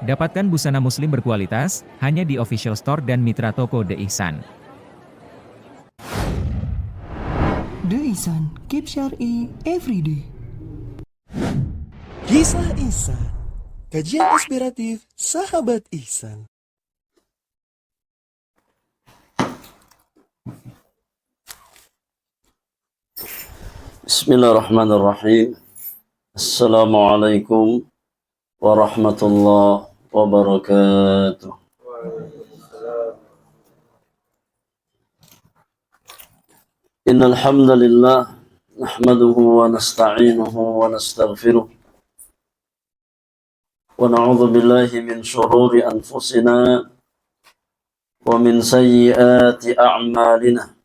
Dapatkan busana muslim berkualitas, hanya di official store dan mitra toko The Ihsan. The Ihsan, keep syar'i every day. Kisah Ihsan, kajian inspiratif sahabat Ihsan. Bismillahirrahmanirrahim. Assalamualaikum warahmatullahi wabarakatuh. Innal hamdalillah nahmaduhu wa nasta'inuhu wa nastaghfiruh wa na'udzu billahi min shururi anfusina wa min sayyiati a'malina.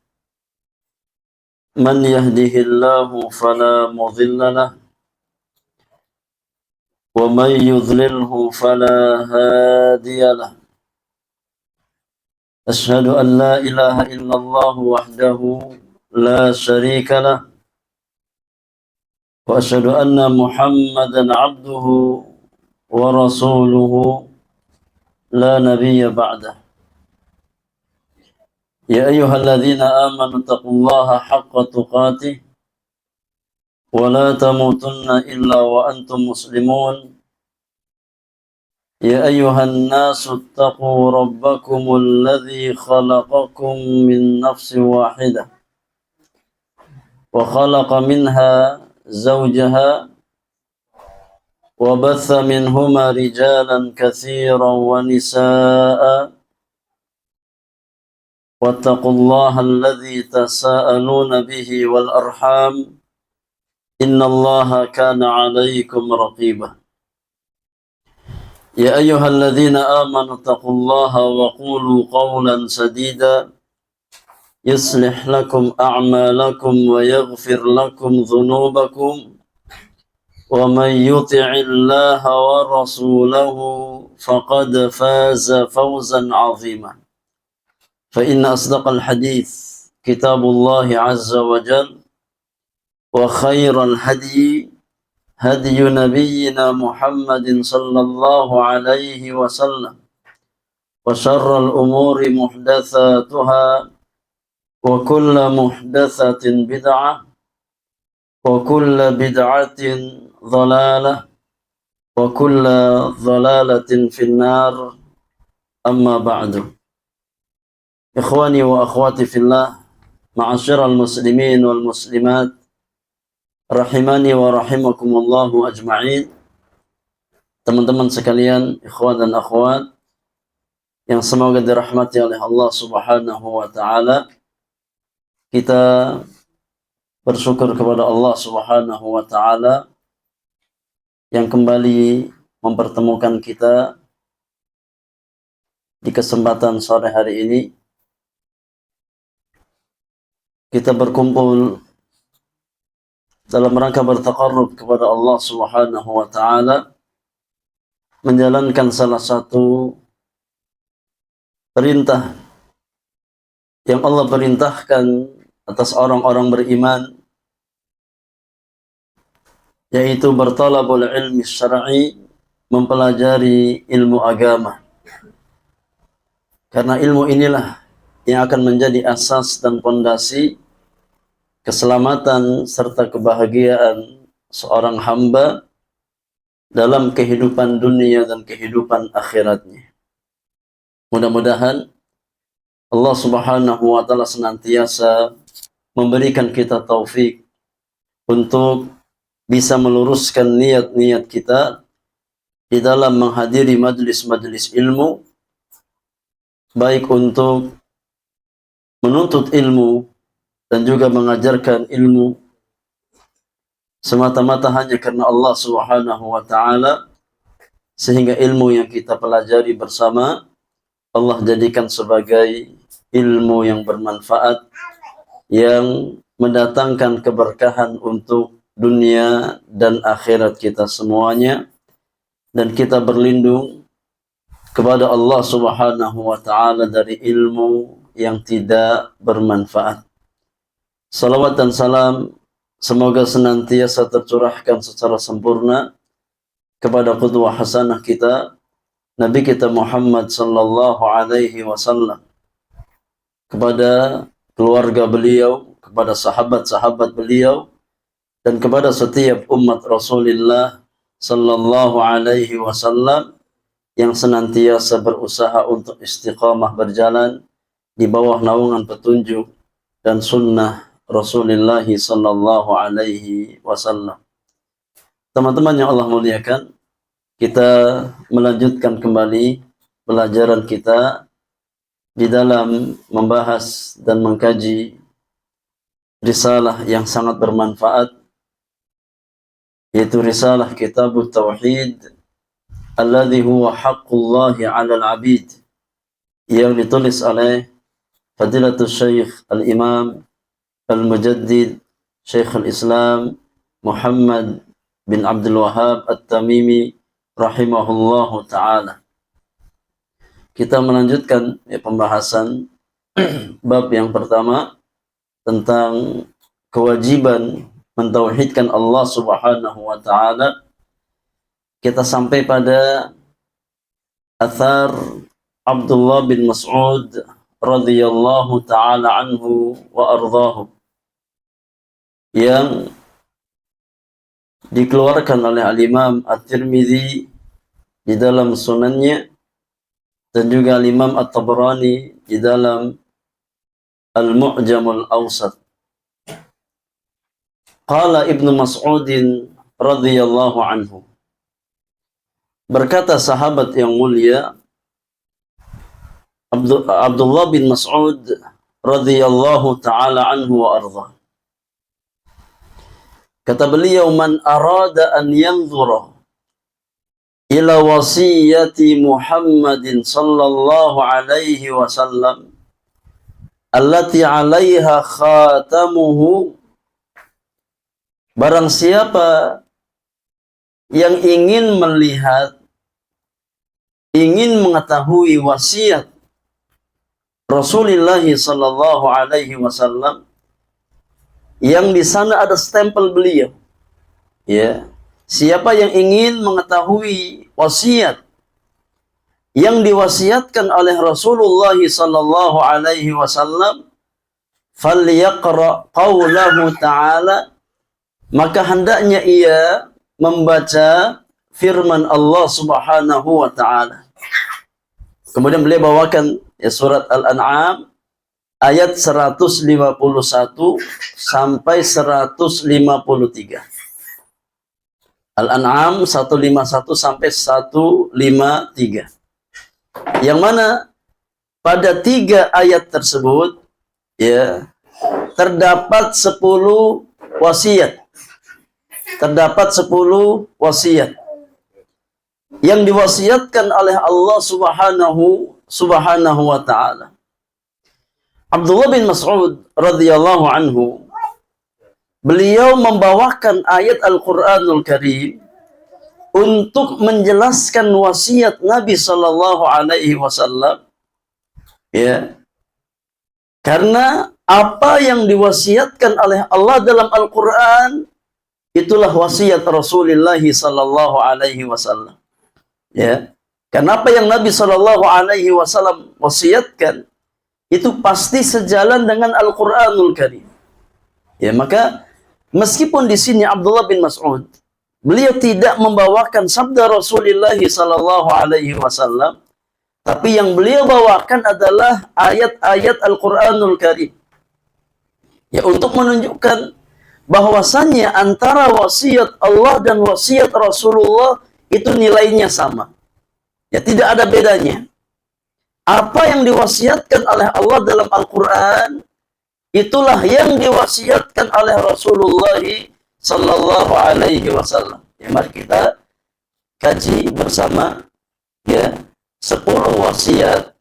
Man yahdihillahu fala mudilla lahu wa man yudlilhu fala hadiya lahu. Ashhadu an la ilaha illallah wahdahu la syarika lahu wa ashhadu anna Muhammadan abduhu wa rasuluhu la nabiyya ba'dah. Ya ayyuhalladzina amanu taqullaha haqqa tuqatih wa la tamutunna illa wa antum muslimun. Ya ayyuhan nasu taqu rabbakumul ladzi khalaqakum min nafsin wahidah wa khalaqa minha zawjaha wa batha minhuma rijalan katsiran wa nisaa'a. واتقوا الله الذي تساءلون به والأرحام إن الله كان عليكم رقيبا. يا أيها الذين آمنوا اتقوا الله وقولوا قولا سديدا يصلح لكم أعمالكم ويغفر لكم ذنوبكم ومن يطع الله ورسوله فقد فاز فوزا عظيما. فإن أصدق الحديث كتاب الله عز وجل وخير الهدي هدي نبينا محمد صلى الله عليه وسلم وشر الأمور محدثاتها وكل محدثة بدعة وكل بدعة ضلالة وكل ضلالة في النار. أما بعد. Ikhwani wa akhwati fillah, ma'asyiral muslimin wal muslimat, rahimani wa rahimakumullahu ajma'in. Teman-teman sekalian, ikhwan dan akhwat yang semoga dirahmati oleh Allah Subhanahu wa taala. Kita bersyukur kepada Allah Subhanahu wa taala yang kembali mempertemukan kita di kesempatan sore hari ini. Kita berkumpul dalam rangka bertaqarrub kepada Allah Subhanahu wa taala, menjalankan salah satu perintah yang Allah perintahkan atas orang-orang beriman, yaitu bertalabul ilmi syar'i, mempelajari ilmu agama. Karena ilmu inilah yang akan menjadi asas dan pondasi keselamatan serta kebahagiaan seorang hamba dalam kehidupan dunia dan kehidupan akhiratnya. Mudah-mudahan Allah Subhanahu wa taala senantiasa memberikan kita taufik untuk bisa meluruskan niat-niat kita di dalam menghadiri majelis-majelis ilmu, baik untuk menuntut ilmu dan juga mengajarkan ilmu semata-mata hanya karena Allah Subhanahu wa taala, sehingga ilmu yang kita pelajari bersama Allah jadikan sebagai ilmu yang bermanfaat, yang mendatangkan keberkahan untuk dunia dan akhirat kita semuanya, dan kita berlindung kepada Allah Subhanahu wa taala dari ilmu yang tidak bermanfaat. Salawat dan salam semoga senantiasa tercurahkan secara sempurna kepada qudwah hasanah kita Nabi kita Muhammad sallallahu alaihi wasallam, kepada keluarga beliau, kepada sahabat-sahabat beliau, dan kepada setiap umat Rasulullah sallallahu alaihi wasallam yang senantiasa berusaha untuk istiqamah berjalan di bawah naungan petunjuk dan sunnah Rasulullah sallallahu alaihi wasallam. Teman-teman yang Allah muliakan, kita melanjutkan kembali pelajaran kita di dalam membahas dan mengkaji risalah yang sangat bermanfaat, yaitu risalah Kitabut Tauhid alladhi huwa haqqullahi 'alal 'abid, yang ditulis oleh Fadilatul Syekh Al-Imam Al-Mujaddid Syekh Al-Islam Muhammad bin Abdul Wahhab At-Tamimi rahimahullahu ta'ala. Kita melanjutkan pembahasan bab yang pertama tentang kewajiban mentauhidkan Allah subhanahu wa ta'ala. Kita sampai pada athar Abdullah bin Mas'ud radhiyallahu ta'ala anhu wa ardhahu, yang dikeluarkan oleh Al-Imam At-Tirmidzi di dalam sunannya, dan juga Al-Imam At-Tabrani di dalam Al-Mu'jamul Awsat. Qala Ibnu Mas'udin radhiyallahu anhu, berkata sahabat yang mulia Abdullah bin Mas'ud radhiyallahu ta'ala anhu wa ardhah, kata beliau, man arada an yanzura ila wasiyati Muhammadin sallallahu alaihi wasallam allati 'alaiha khatamuhu, barang siapa yang ingin melihat, ingin mengetahui wasiat Rasulullah sallallahu alaihi wasallam, yang di sana ada stempel beliau, ya. Siapa yang ingin mengetahui wasiat yang diwasiatkan oleh Rasulullah sallallahu alaihi wasallam, falyaqra qaulahu ta'ala, maka hendaknya ia membaca firman Allah subhanahu wa ta'ala. Kemudian beliau bawakan surat Al-An'am ayat 151 sampai 153. Al-An'am 151 sampai 153. Yang mana pada 3 ayat tersebut, ya, terdapat 10 wasiat. Terdapat 10 wasiat yang diwasiatkan oleh Allah subhanahu wa ta'ala. Abdullah bin Mas'ud radhiyallahu anhu, beliau membawakan ayat Al-Quranul Karim untuk menjelaskan wasiat Nabi sallallahu alaihi wasallam, ya. Karena apa yang diwasiatkan oleh Allah dalam Al-Quran, itulah wasiat Rasulullah sallallahu alaihi wasallam, ya. Karena apa yang Nabi sallallahu alaihi wasallam wasiatkan itu pasti sejalan dengan Al-Quranul Karim, ya. Maka meskipun di sini Abdullah bin Mas'ud, beliau tidak membawakan sabda Rasulullah sallallahu alaihi wasallam, tapi yang beliau bawakan adalah ayat-ayat Al-Quranul Karim, ya, untuk menunjukkan bahwasannya antara wasiat Allah dan wasiat Rasulullah itu nilainya sama, ya, tidak ada bedanya. Apa yang diwasiatkan oleh Allah dalam Al-Quran, itulah yang diwasiatkan oleh Rasulullah sallallahu alaihi wasallam. Ya, mari kita kaji bersama, ya, 10 wasiat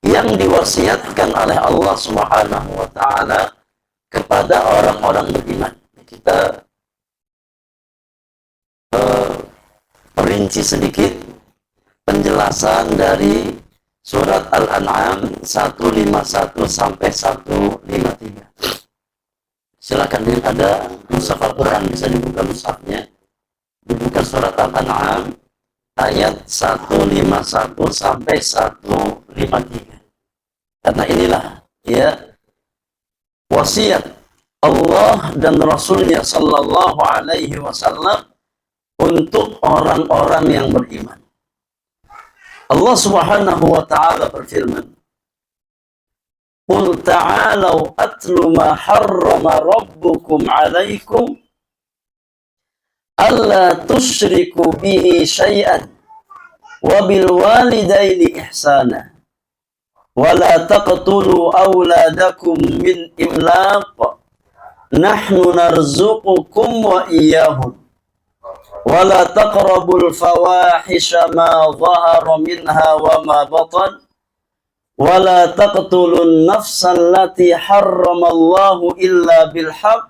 yang diwasiatkan oleh Allah Subhanahu wa taala kepada orang-orang beriman. Kita perinci sedikit penjelasan dari surat Al-An'am 151 sampai 153. Silakan, ada mushaf Al-Quran, bisa dibuka mushafnya, dibuka surat Al-An'am ayat 151 sampai 153. Karena inilah ya wasiat Allah dan Rasulnya sallallahu alaihi wasallam untuk orang-orang yang beriman. Allah Subhanahu wa taala berfirman, "Qul ta'alu atlu ma harrama rabbukum 'alaikum alla tusyriku bihi syai'an wa bil walidaini ihsana wa la taqtulu awladakum min imlaq nahnu narzuqukum wa iyyahum wa la taqrabul fawahisha ma dhahara minha wa ma batan wa la taqtulun nafsa allati harramallahu illa bil haqq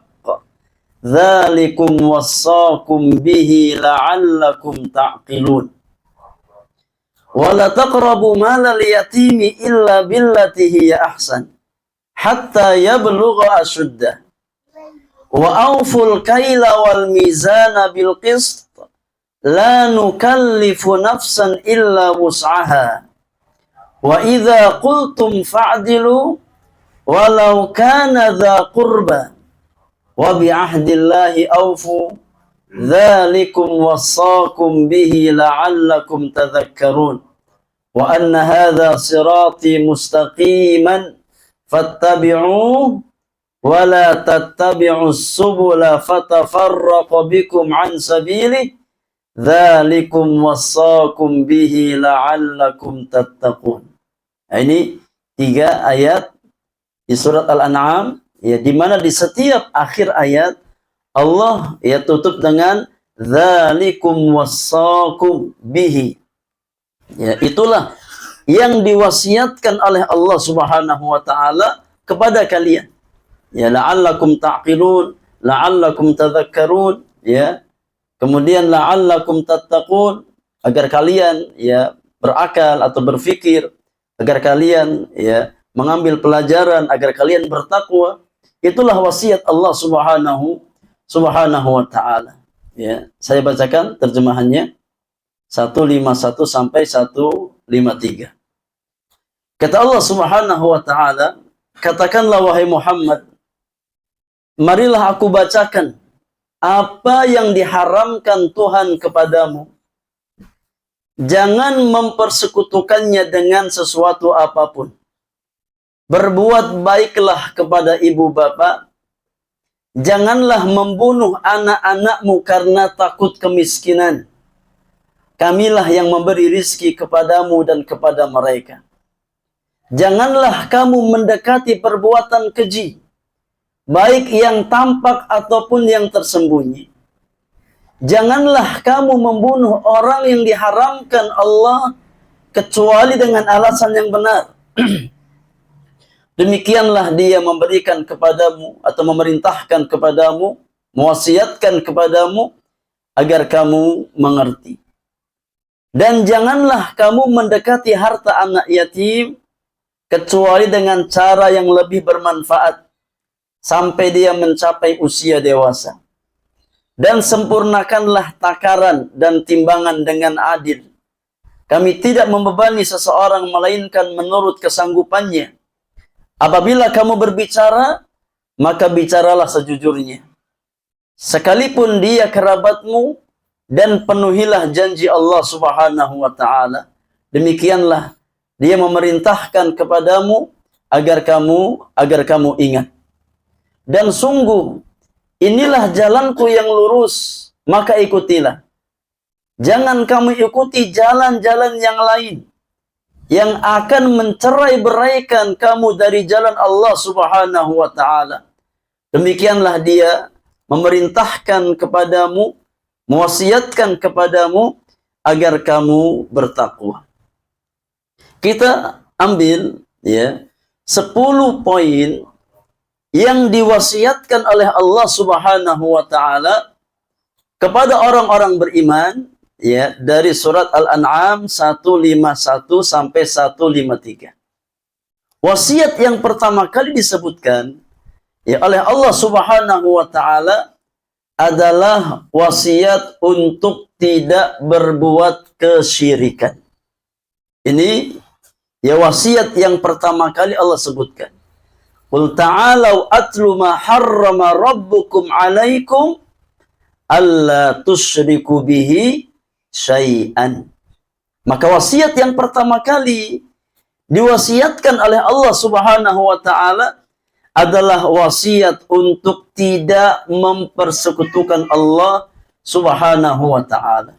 dzalikum wassaakum bihi la'allakum ta'qilun wa la taqrabu malal yatimi illa billati hiya ahsan hatta yablugha ashuddah wa awful kaila wal mizana bil qist la nukallifu nafsan illa wus'aha wa idza qultum fa'dilu walau kana dha qurba wa bi ahdillahi awfu dzalikum wassaakum bihi la'allakum tadhakkarun wa anna hadha sirati mustaqiman fattabi'uhu wa la tattabi'us subula fatafarraqa bikum an sabilihi dzalikum wassaakum bihi la'allakum tattaqun. Nah, ini 3 ayat di surat Al-An'am ya, di mana di setiap akhir ayat Allah ya tutup dengan dzalikum wassaakum bihi. Ya, itulah yang diwasiatkan oleh Allah Subhanahu wa taala kepada kalian. Ya, la'allakum ta'qilun, la'allakum tadhakkarun, ya. Kemudian la'allakum tattaqun, agar kalian ya berakal atau berfikir, agar kalian ya mengambil pelajaran, agar kalian bertakwa. Itulah wasiat Allah Subhanahu wa taala. Ya, saya bacakan terjemahannya 151 sampai 153. Kata Allah Subhanahu wa taala, katakanlah wahai Muhammad, marilah aku bacakan apa yang diharamkan Tuhan kepadamu. Jangan mempersekutukannya dengan sesuatu apapun. Berbuat baiklah kepada ibu bapa. Janganlah membunuh anak-anakmu karena takut kemiskinan. Kamilah yang memberi rizki kepadamu dan kepada mereka. Janganlah kamu mendekati perbuatan keji, baik yang tampak ataupun yang tersembunyi. Janganlah kamu membunuh orang yang diharamkan Allah kecuali dengan alasan yang benar. Demikianlah dia memberikan kepadamu atau memerintahkan kepadamu, mewasiatkan kepadamu agar kamu mengerti. Dan janganlah kamu mendekati harta anak yatim kecuali dengan cara yang lebih bermanfaat sampai dia mencapai usia dewasa. Dan sempurnakanlah takaran dan timbangan dengan adil. Kami tidak membebani seseorang melainkan menurut kesanggupannya. Apabila kamu berbicara, maka bicaralah sejujurnya. Sekalipun dia kerabatmu, dan penuhilah janji Allah Subhanahu wa taala. Demikianlah dia memerintahkan kepadamu agar kamu ingat. Dan sungguh inilah jalanku yang lurus, maka ikutilah. Jangan kamu ikuti jalan-jalan yang lain yang akan mencerai-beraikan kamu dari jalan Allah Subhanahu wa taala. Demikianlah dia memerintahkan kepadamu, mewasiatkan kepadamu agar kamu bertakwa. Kita ambil ya 10 poin yang diwasiatkan oleh Allah Subhanahu wa taala kepada orang-orang beriman ya dari surat Al-An'am 151 sampai 153. Wasiat yang pertama kali disebutkan ya oleh Allah Subhanahu wa taala adalah wasiat untuk tidak berbuat kesyirikan. Ini ya wasiat yang pertama kali Allah sebutkan. Qul ta'alau atlu ma harrama rabbukum alaikum alla tusyriku bihi syai'an. Maka wasiat yang pertama kali diwasiatkan oleh Allah Subhanahu wa taala adalah wasiat untuk tidak mempersekutukan Allah Subhanahu wa taala.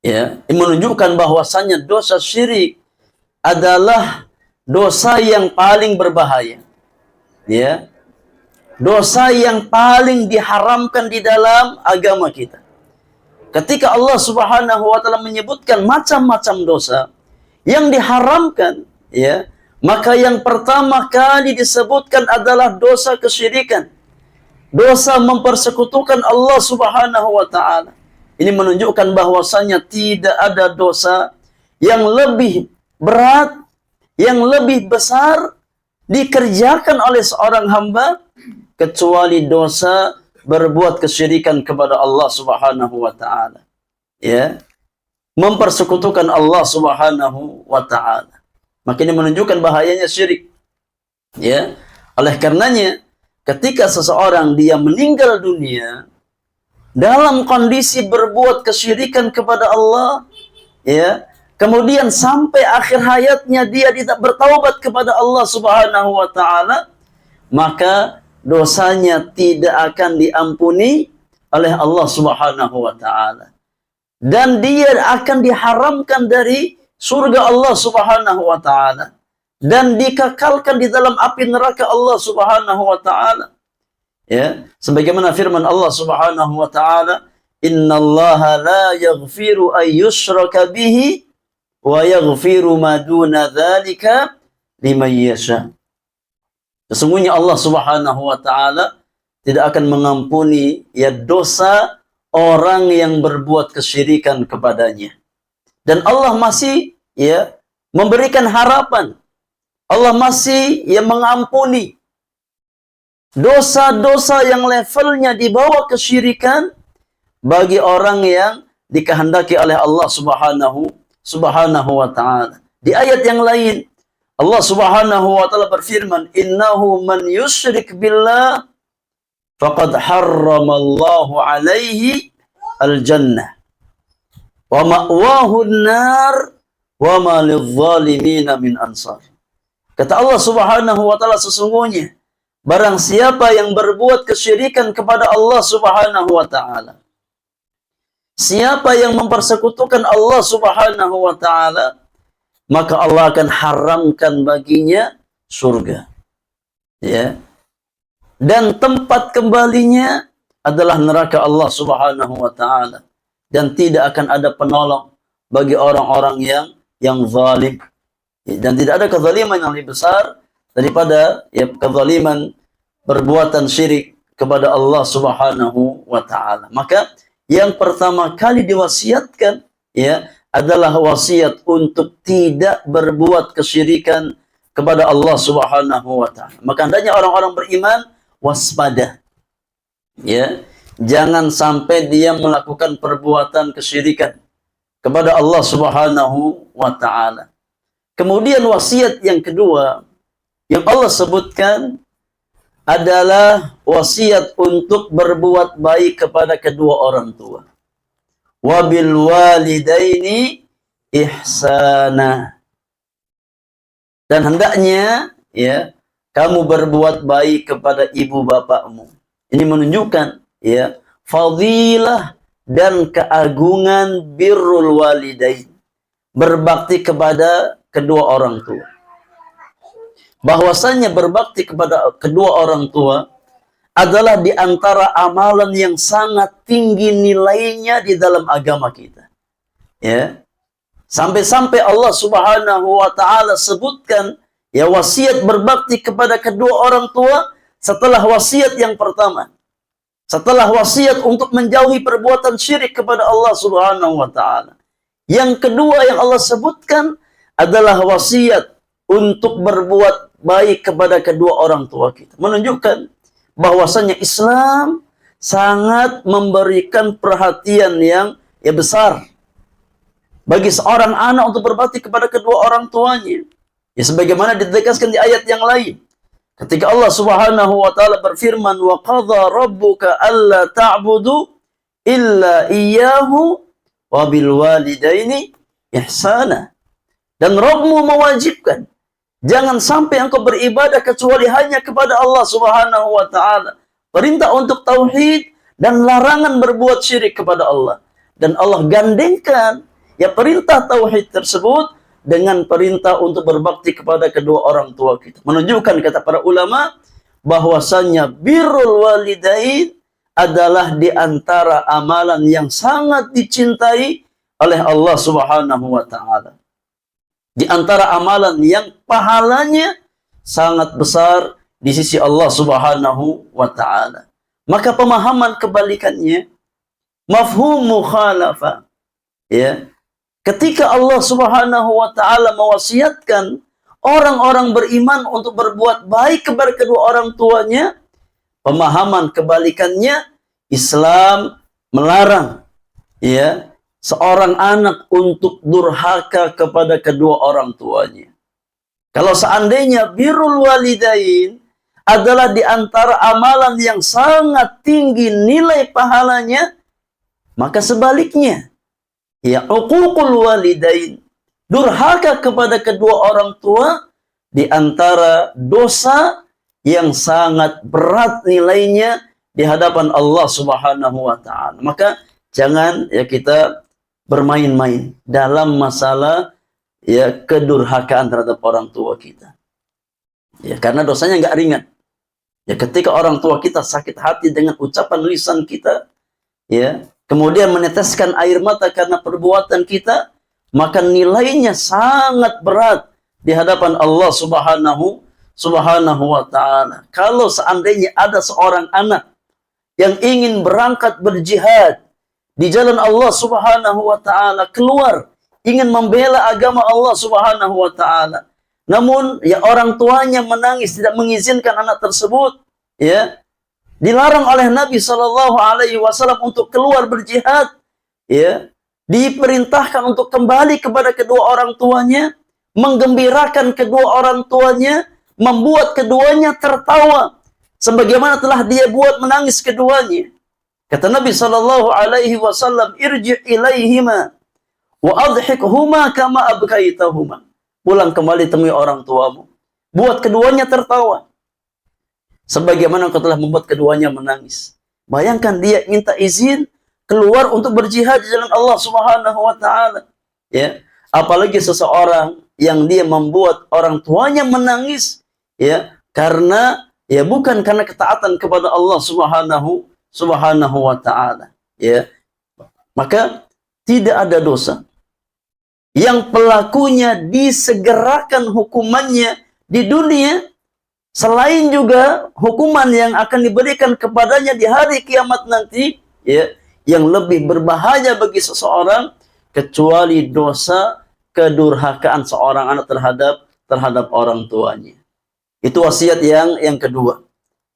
Ya, ini menunjukkan bahwasannya dosa syirik adalah dosa yang paling berbahaya. Ya. Dosa yang paling diharamkan di dalam agama kita. Ketika Allah Subhanahu wa taala menyebutkan macam-macam dosa yang diharamkan, ya, maka yang pertama kali disebutkan adalah dosa kesyirikan. Dosa mempersekutukan Allah Subhanahu wa taala. Ini menunjukkan bahwasanya tidak ada dosa yang lebih berat, yang lebih besar dikerjakan oleh seorang hamba kecuali dosa berbuat kesyirikan kepada Allah Subhanahu wa taala. Ya. Mempersekutukan Allah Subhanahu wa taala. Maka ini menunjukkan bahayanya syirik. Ya. Oleh karenanya ketika seseorang dia meninggal dunia dalam kondisi berbuat kesyirikan kepada Allah, ya, kemudian sampai akhir hayatnya dia tidak bertaubat kepada Allah Subhanahu wa taala, maka dosanya tidak akan diampuni oleh Allah Subhanahu wa taala. Dan dia akan diharamkan dari surga Allah Subhanahu wa taala dan dikekalkan di dalam api neraka Allah Subhanahu wa taala. Ya, sebagaimana firman Allah Subhanahu wa taala, "Innallaha la yaghfiru ay yushraka bihi wa yaghfiru ma duna dzalika liman yasha." Sesungguhnya Allah Subhanahu wa taala tidak akan mengampuni ya dosa orang yang berbuat kesyirikan kepadanya. Dan Allah masih ya memberikan harapan. Allah masih ya mengampuni dosa-dosa yang levelnya di bawah kesyirikan bagi orang yang dikehendaki oleh Allah Subhanahu wa taala. Di ayat yang lain Allah Subhanahu wa taala berfirman, "Innahu man yusyrik billah faqad harramallahu alaihi al-jannah wa ma'wahu an-nar wa ma lidh-dhalimin min ansar." Kata Allah Subhanahu wa taala, sesungguhnya barang siapa yang berbuat kesyirikan kepada Allah Subhanahu wa taala, siapa yang mempersekutukan Allah Subhanahu wa taala, maka Allah akan haramkan baginya surga. Ya. Dan tempat kembalinya adalah neraka Allah Subhanahu wa taala. Dan tidak akan ada penolong bagi orang-orang yang zalim. Dan tidak ada kezaliman yang lebih besar daripada ya kezaliman perbuatan syirik kepada Allah Subhanahu wa taala. Maka yang pertama kali diwasiatkan ya adalah wasiat untuk tidak berbuat kesyirikan kepada Allah Subhanahu wa taala. Maka hendaknya orang-orang beriman waspada. Ya, jangan sampai dia melakukan perbuatan kesyirikan kepada Allah Subhanahu wa taala. Kemudian wasiat yang kedua yang Allah sebutkan adalah wasiat untuk berbuat baik kepada kedua orang tua. Wabil walidaini ihsana. Dan hendaknya ya kamu berbuat baik kepada ibu bapakmu. Ini menunjukkan ya fadilah dan keagungan birrul walidain. Berbakti kepada kedua orang tua. Bahwasanya berbakti kepada kedua orang tua adalah di antara amalan yang sangat tinggi nilainya di dalam agama kita. Ya. Sampai-sampai Allah Subhanahu wa taala sebutkan ya wasiat berbakti kepada kedua orang tua setelah wasiat yang pertama. Setelah wasiat untuk menjauhi perbuatan syirik kepada Allah Subhanahu wa taala. Yang kedua yang Allah sebutkan adalah wasiat untuk berbuat baik kepada kedua orang tua kita. Menunjukkan bahwasanya Islam sangat memberikan perhatian yang besar bagi seorang anak untuk berbakti kepada kedua orang tuanya. Ya sebagaimana ditegaskan di ayat yang lain. Ketika Allah Subhanahu wa taala berfirman, "Wa qadha rabbuka alla ta'budu illa iyyahu wa bil walidaini ihsana." Dan Rabbmu mewajibkan, jangan sampai engkau beribadah kecuali hanya kepada Allah Subhanahu wa taala. Perintah untuk tauhid dan larangan berbuat syirik kepada Allah. Dan Allah gandengkan ya perintah tauhid tersebut dengan perintah untuk berbakti kepada kedua orang tua kita. Menunjukkan, kata para ulama, bahwasannya birrul walidain adalah di antara amalan yang sangat dicintai oleh Allah Subhanahu wa taala. Di antara amalan yang pahalanya sangat besar di sisi Allah Subhanahu wa taala. Maka pemahaman kebalikannya, mafhum mukhalafah, ya. Ketika Allah Subhanahu wa taala mewasiatkan orang-orang beriman untuk berbuat baik kepada kedua orang tuanya, pemahaman kebalikannya, Islam melarang ya seorang anak untuk durhaka kepada kedua orang tuanya. Kalau seandainya birrul walidain adalah di antara amalan yang sangat tinggi nilai pahalanya, maka sebaliknya, ya uququl walidain, durhaka kepada kedua orang tua, di antara dosa yang sangat berat nilainya di hadapan Allah Subhanahu wa taala. Maka jangan ya kita bermain-main dalam masalah ya kedurhakaan terhadap orang tua kita. Ya karena dosanya nggak ringan. Ya ketika orang tua kita sakit hati dengan ucapan lisan kita, ya kemudian meneteskan air mata karena perbuatan kita, maka nilainya sangat berat di hadapan Allah Subhanahu wa taala. Kalau seandainya ada seorang anak yang ingin berangkat berjihad di jalan Allah Subhanahu wa taala, keluar ingin membela agama Allah Subhanahu wa taala, namun ya orang tuanya menangis tidak mengizinkan anak tersebut, ya dilarang oleh Nabi Shallallahu Alaihi Wasallam untuk keluar berjihad, ya diperintahkan untuk kembali kepada kedua orang tuanya, menggembirakan kedua orang tuanya, membuat keduanya tertawa sebagaimana telah dia buat menangis keduanya. Kata Nabi Shallallahu Alaihi Wasallam, irji' ilaihima wa adhikhuma kama abkaitahuma. Pulang kembali temui orang tuamu, buat keduanya tertawa sebagaimana engkau telah membuat keduanya menangis. Bayangkan dia minta izin keluar untuk berjihad di jalan Allah Subhanahu wa taala. Ya, apalagi seseorang yang dia membuat orang tuanya menangis ya karena ya bukan karena ketaatan kepada Allah Subhanahu wa taala, ya. Maka tidak ada dosa yang pelakunya disegerakan hukumannya di dunia, selain juga hukuman yang akan diberikan kepadanya di hari kiamat nanti, ya, yang lebih berbahaya bagi seseorang kecuali dosa kedurhakaan seorang anak terhadap orang tuanya. Itu wasiat yang kedua.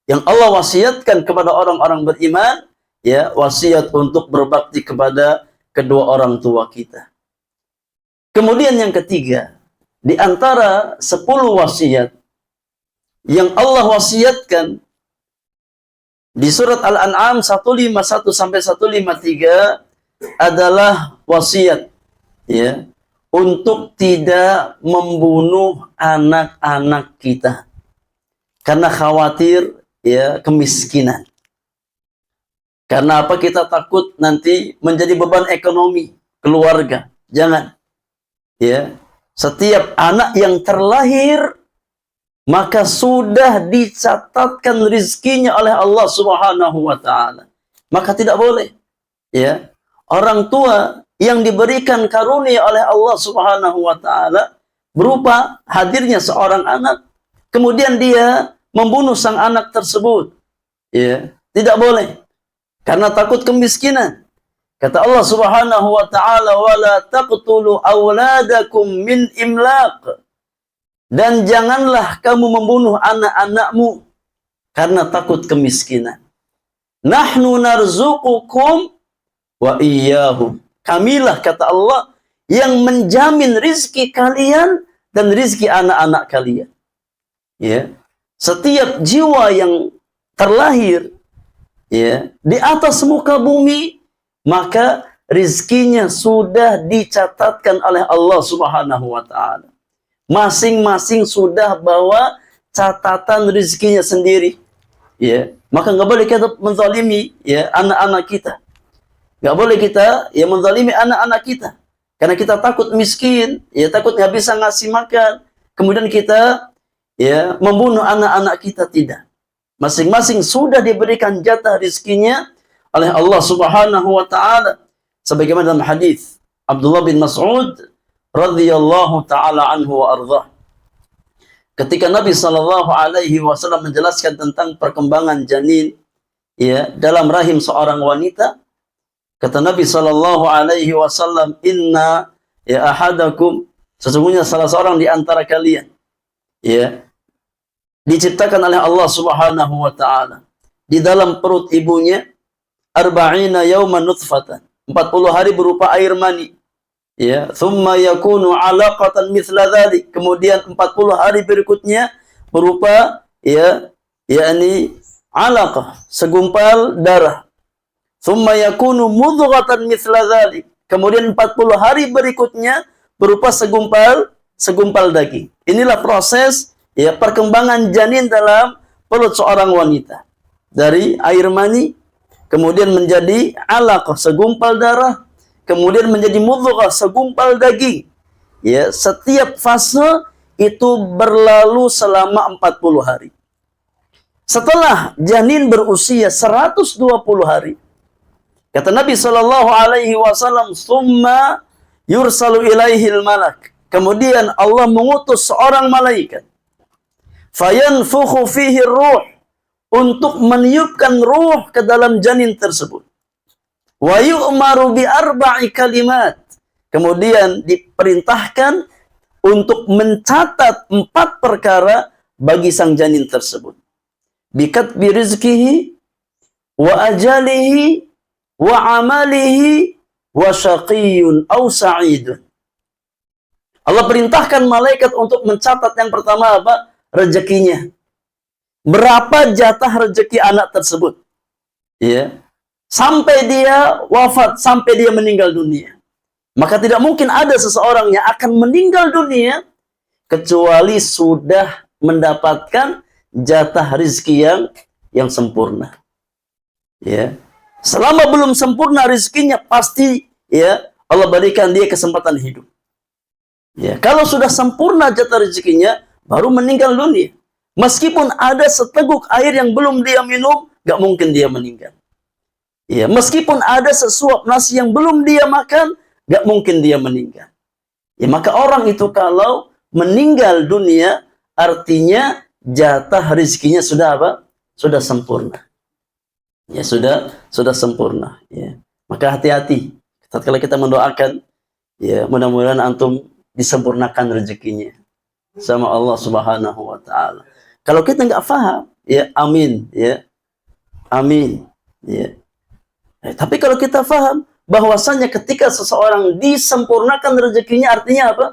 Yang Allah wasiatkan kepada orang-orang beriman, ya, wasiat untuk berbakti kepada kedua orang tua kita. Kemudian yang ketiga, di antara 10 wasiat yang Allah wasiatkan di surat Al-An'am 151 sampai 153 adalah wasiat ya untuk tidak membunuh anak-anak kita karena khawatir ya kemiskinan. Karena apa? Kita takut nanti menjadi beban ekonomi keluarga. Jangan. Ya, setiap anak yang terlahir maka sudah dicatatkan rizkinya oleh Allah Subhanahu wa taala. Maka tidak boleh ya orang tua yang diberikan karunia oleh Allah Subhanahu wa taala berupa hadirnya seorang anak, kemudian dia membunuh sang anak tersebut. Ya, tidak boleh. Karena takut kemiskinan. Kata Allah Subhanahu wa taala, "Wala taqtulu auladakum min imlaq." Dan janganlah kamu membunuh anak-anakmu karena takut kemiskinan. Nahnu narzuqukum wa iyyahum. Kamilah, kata Allah, yang menjamin rizki kalian dan rizki anak-anak kalian. Ya. Setiap jiwa yang terlahir ya di atas muka bumi, maka rizkinya sudah dicatatkan oleh Allah Subhanahu wa taala. Masing-masing sudah bawa catatan rizkinya sendiri. Ya, maka nggak boleh kita menzalimi ya anak-anak kita. Nggak boleh kita ya menzalimi anak-anak kita. Karena kita takut miskin, ya takut nggak bisa ngasih makan. Kemudian kita ya membunuh anak-anak kita, tidak. Masing-masing sudah diberikan jatah rizkinya oleh Allah Subhanahu wa taala. Sebagaimana dalam hadis Abdullah bin Mas'ud radhiyallahu taala anhu wa ardhah. Ketika Nabi sallallahu alaihi wasallam menjelaskan tentang perkembangan janin ya dalam rahim seorang wanita, kata Nabi sallallahu alaihi wasallam, "Inna ya ahadakum," sesungguhnya salah seorang di antara kalian ya diciptakan oleh Allah Subhanahu wa taala di dalam perut ibunya arba'ina yawman nutfatan, 40 hari berupa air mani. Ya, thumma yakunu 'alaqatan mithla dzalik. Kemudian 40 hari berikutnya berupa ya yakni 'alaqah, segumpal darah. Thumma yakunu mudghatan mithla dzalik. Kemudian 40 hari berikutnya berupa segumpal daging. Inilah proses ya perkembangan janin dalam perut seorang wanita. Dari air mani kemudian menjadi 'alaqah, segumpal darah, kemudian menjadi mudghah, segumpal daging. Ya, setiap fase itu berlalu selama 40 hari. Setelah janin berusia 120 hari, kata Nabi sallallahu alaihi wasallam, "Tsumma yursalu ilaihil malak." Kemudian Allah mengutus seorang malaikat. Fayanfukhu fihi ruh, untuk meniupkan ruh ke dalam janin tersebut. Wa yu'maru bi arba'i kalimat. Kemudian diperintahkan untuk mencatat 4 perkara bagi sang janin tersebut. Bikatbi rizkihi, wa ajalihi, wa amalihi, wa syaqiyun aw sa'idun. Allah perintahkan malaikat untuk mencatat yang pertama apa? Rezekinya. Berapa jatah rezeki anak tersebut? Ya. Sampai dia wafat, sampai dia meninggal dunia. Maka tidak mungkin ada seseorang yang akan meninggal dunia kecuali sudah mendapatkan jatah rizki yang sempurna. Ya. Selama belum sempurna rizkinya, pasti ya Allah berikan dia kesempatan hidup. Ya, kalau sudah sempurna jatah rezekinya, baru meninggal dunia. Meskipun ada seteguk air yang belum dia minum, gak mungkin dia meninggal. Ya, meskipun ada sesuap nasi yang belum dia makan, gak mungkin dia meninggal. Ya, maka orang itu kalau meninggal dunia, artinya jatah rezekinya sudah apa? Sudah sempurna. Ya, sudah sempurna. Ya. Maka hati-hati. Tatkala kita mendoakan, ya mudah-mudahan antum disempurnakan rezekinya sama Allah Subhanahu wa taala. Kalau kita nggak paham, ya amin, ya amin, ya. Tapi kalau kita paham bahwasanya ketika seseorang disempurnakan rezekinya, artinya apa?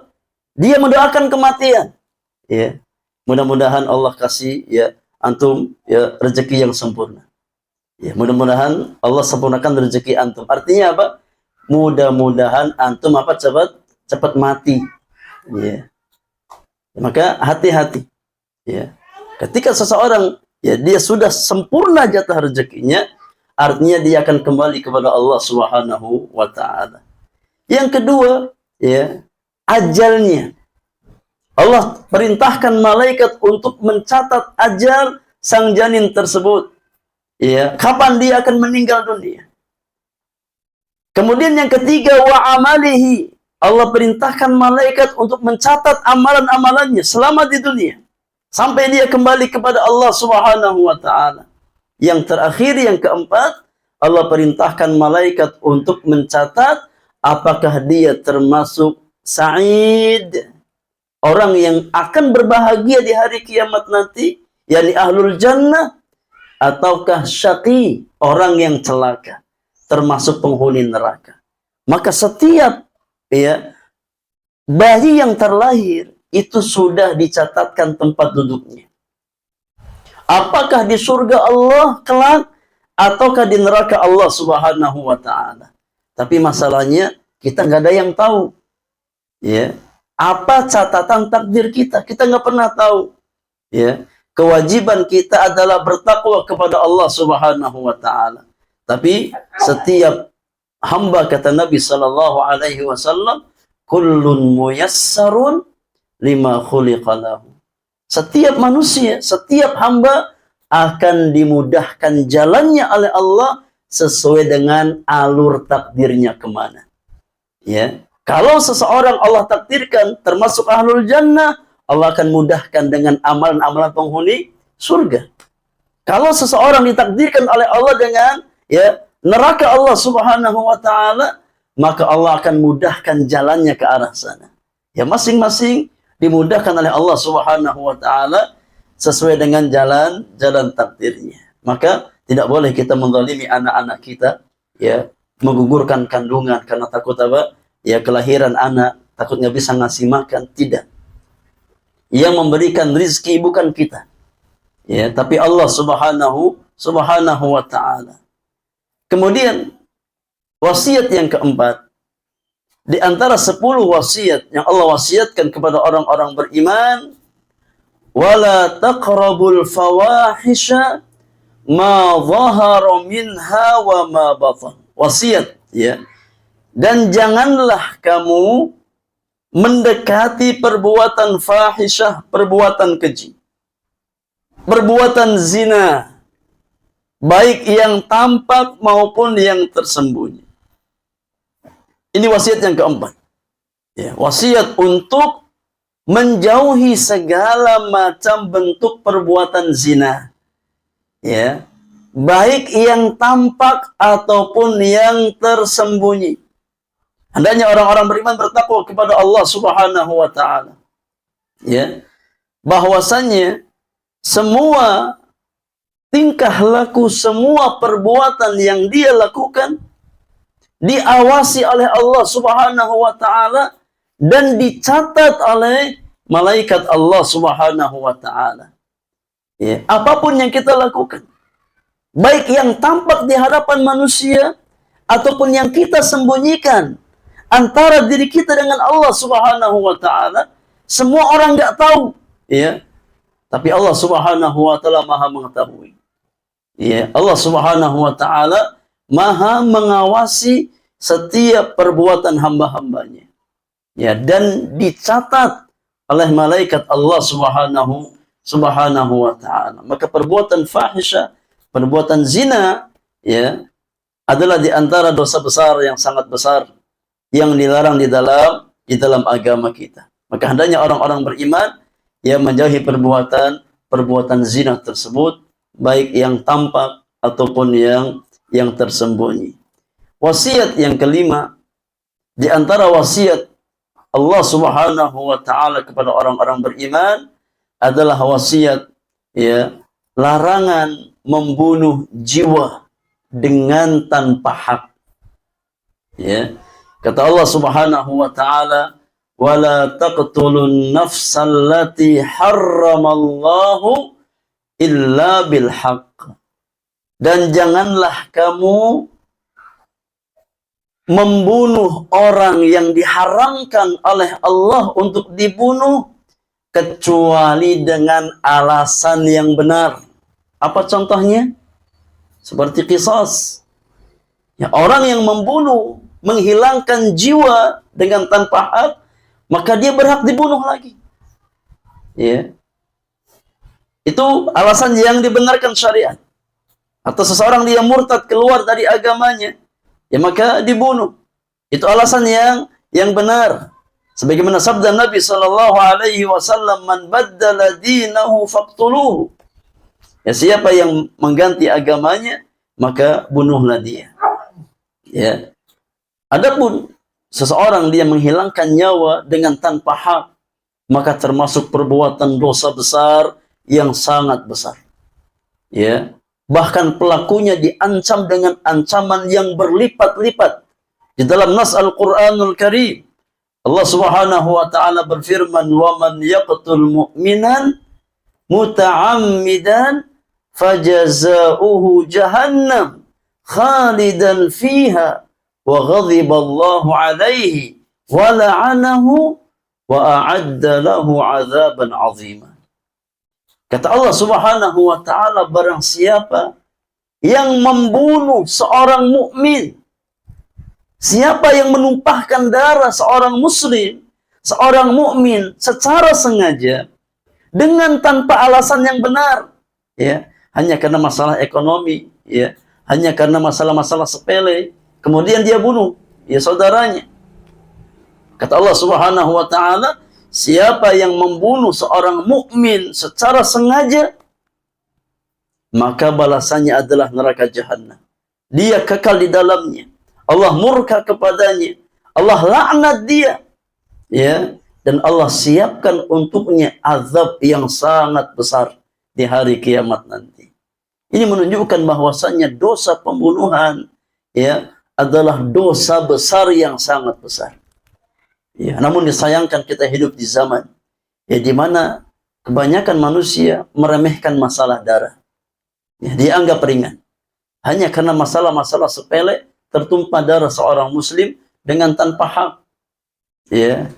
Dia mendoakan kematian. Ya, mudah-mudahan Allah kasih ya antum ya rezeki yang sempurna. Ya, mudah-mudahan Allah sempurnakan rezeki antum. Artinya apa? Mudah-mudahan antum apa cepat mati. Ya. Maka hati-hati. Ya. Ketika seseorang ya dia sudah sempurna jatah rezekinya, artinya dia akan kembali kepada Allah Subhanahu wa taala. Yang kedua, ya, ajalnya. Allah perintahkan malaikat untuk mencatat ajal sang janin tersebut. Ya, kapan dia akan meninggal dunia. Kemudian yang ketiga, wa amalihi. Allah perintahkan malaikat untuk mencatat amalan-amalannya selama di dunia sampai dia kembali kepada Allah Subhanahu wa taala. Yang terakhir, yang keempat, Allah perintahkan malaikat untuk mencatat apakah dia termasuk sa'id, orang yang akan berbahagia di hari kiamat nanti, yakni ahlul jannah, ataukah syaqi, orang yang celaka, termasuk penghuni neraka. Maka setiap bayi yang terlahir itu sudah dicatatkan tempat duduknya. Apakah di surga Allah kelak ataukah di neraka Allah Subhanahu wa taala. Tapi masalahnya kita nggak ada yang tahu. Ya. Apa catatan takdir kita? Kita nggak pernah tahu. Ya. Kewajiban kita adalah bertakwa kepada Allah Subhanahu wa taala. Tapi setiap hamba, kata Nabi sallallahu alaihi wasallam, kullun muyassarun lima khuliqa lahu. Setiap manusia, setiap hamba akan dimudahkan jalannya oleh Allah sesuai dengan alur takdirnya kemana. Ya, kalau seseorang Allah takdirkan termasuk ahlul jannah, Allah akan mudahkan dengan amalan-amalan penghuni surga. Kalau seseorang ditakdirkan oleh Allah dengan neraka Allah Subhanahu wa taala, maka Allah akan mudahkan jalannya ke arah sana. Ya, masing-masing dimudahkan oleh Allah Subhanahu wa taala sesuai dengan jalan takdirnya. Maka tidak boleh kita menzalimi anak-anak kita, ya, menggugurkan kandungan karena takut apa? Ya, kelahiran anak, takut nggak bisa ngasih makan. Tidak. Yang memberikan rizki bukan kita. Ya, tapi Allah Subhanahu wa taala. Kemudian wasiat yang keempat, di antara 10 wasiat yang Allah wasiatkan kepada orang-orang beriman, wala taqrabul fawahisha ma dhahara minha wa ma batan. Wasiat, ya. Dan janganlah kamu mendekati perbuatan fahisyah, perbuatan keji, perbuatan zina, baik yang tampak maupun yang tersembunyi. Ini wasiat yang keempat. Ya, wasiat untuk menjauhi segala macam bentuk perbuatan zina. Ya, baik yang tampak ataupun yang tersembunyi. Hendaknya orang-orang beriman bertakwa kepada Allah Subhanahu wa taala. Ya. Bahwasanya semua tingkah laku, semua perbuatan yang dia lakukan diawasi oleh Allah Subhanahu wa taala dan dicatat oleh malaikat Allah Subhanahu wa taala. Ya, apapun yang kita lakukan, baik yang tampak di hadapan manusia ataupun yang kita sembunyikan antara diri kita dengan Allah Subhanahu wa taala, semua orang nggak tahu, ya. Tapi Allah Subhanahu wa taala Maha mengetahui. Ya, Allah Subhanahu wa taala Maha mengawasi setiap perbuatan hamba-hambanya. Ya, dan dicatat oleh malaikat Allah Subhanahu wa taala. Maka perbuatan fahisyah, perbuatan zina, ya, adalah di antara dosa besar yang sangat besar yang dilarang di dalam agama kita. Maka hendaknya orang-orang beriman yang menjauhi perbuatan zina tersebut, baik yang tampak ataupun yang tersembunyi. Wasiat yang kelima, di antara wasiat Allah Subhanahu wa taala kepada orang-orang beriman adalah wasiat, ya, larangan membunuh jiwa dengan tanpa hak. Ya. Kata Allah Subhanahu wa taala, "Wala taqtulun nafsallati harramallahu illa bil haqq." Dan janganlah kamu membunuh orang yang diharamkan oleh Allah untuk dibunuh kecuali dengan alasan yang benar. Apa contohnya? Seperti qisas. Ya, orang yang membunuh, menghilangkan jiwa dengan tanpa hak, maka dia berhak dibunuh lagi. Ya. Itu alasan yang dibenarkan syariat. Atau seseorang dia murtad, keluar dari agamanya, ya maka dibunuh. Itu alasan yang benar. Sebagaimana sabda Nabi sallallahu alaihi wasallam, "Man baddala dinahu faqtuluhu." Ya, siapa yang mengganti agamanya, maka bunuhlah dia. Ya. Adapun seseorang dia menghilangkan nyawa dengan tanpa hak, maka termasuk perbuatan dosa besar yang sangat besar. Ya. Bahkan pelakunya diancam dengan ancaman yang berlipat-lipat. Di dalam nas Al-Quranul Karim, Allah Subhanahu wa taala berfirman, "Wa man yaqtul mu'minan muta'ammidan fajazauhu jahannam khalidan fiha wa ghadiballahu alaihi wa la'anahu wa a'adda lahu 'adzaban 'azima." Kata Allah Subhanahu wa taala, barang siapa yang membunuh seorang mukmin, siapa yang menumpahkan darah seorang muslim, seorang mukmin secara sengaja dengan tanpa alasan yang benar, ya, hanya karena masalah ekonomi, ya, hanya karena masalah-masalah sepele, kemudian dia bunuh ya saudaranya. Kata Allah Subhanahu wa taala, siapa yang membunuh seorang mukmin secara sengaja, maka balasannya adalah neraka jahanam. Dia kekal di dalamnya. Allah murka kepadanya. Allah laknat dia. Ya, dan Allah siapkan untuknya azab yang sangat besar di hari kiamat nanti. Ini menunjukkan bahwasannya dosa pembunuhan, ya, adalah dosa besar yang sangat besar. Ya, namun disayangkan kita hidup di zaman ya di mana kebanyakan manusia meremehkan masalah darah. Ya, dianggap ringan. Hanya karena masalah-masalah sepele tertumpah darah seorang muslim dengan tanpa hak. Ya.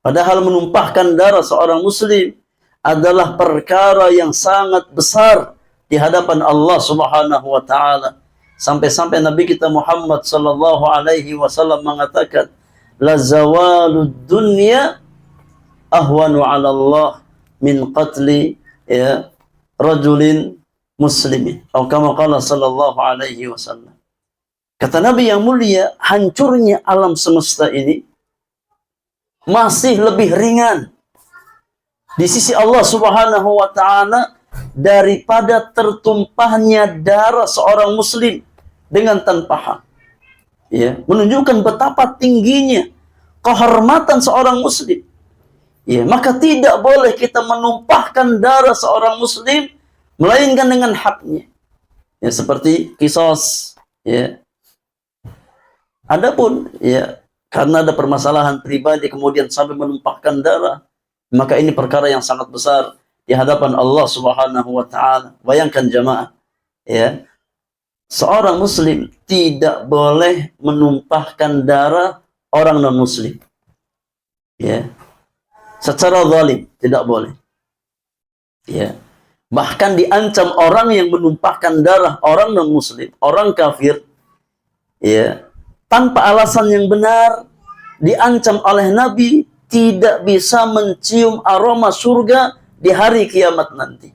Padahal menumpahkan darah seorang muslim adalah perkara yang sangat besar di hadapan Allah Subhanahu wa taala. Sampai-sampai Nabi kita Muhammad sallallahu alaihi wasallam mengatakan, la zawalud dunya ahwanu 'ala Allah min qatli ya rajulin muslimin. Atau kama qala sallallahu alaihi wasallam. Kata Nabi yang mulia, hancurnya alam semesta ini masih lebih ringan di sisi Allah Subhanahu wa taala daripada tertumpahnya darah seorang muslim dengan tanpa hak. Ya, menunjukkan betapa tingginya kehormatan seorang muslim. Ya, maka tidak boleh kita menumpahkan darah seorang muslim melainkan dengan haknya. Ya, seperti kisos, ya. Adapun ya karena ada permasalahan pribadi kemudian sampai menumpahkan darah, maka ini perkara yang sangat besar di hadapan Allah Subhanahu wa taala. Bayangkan jamaah, ya. Seorang muslim tidak boleh menumpahkan darah orang non-muslim. Ya. Secara zalim tidak boleh. Ya. Bahkan diancam orang yang menumpahkan darah orang non-muslim, orang kafir, ya, tanpa alasan yang benar, diancam oleh Nabi tidak bisa mencium aroma surga di hari kiamat nanti.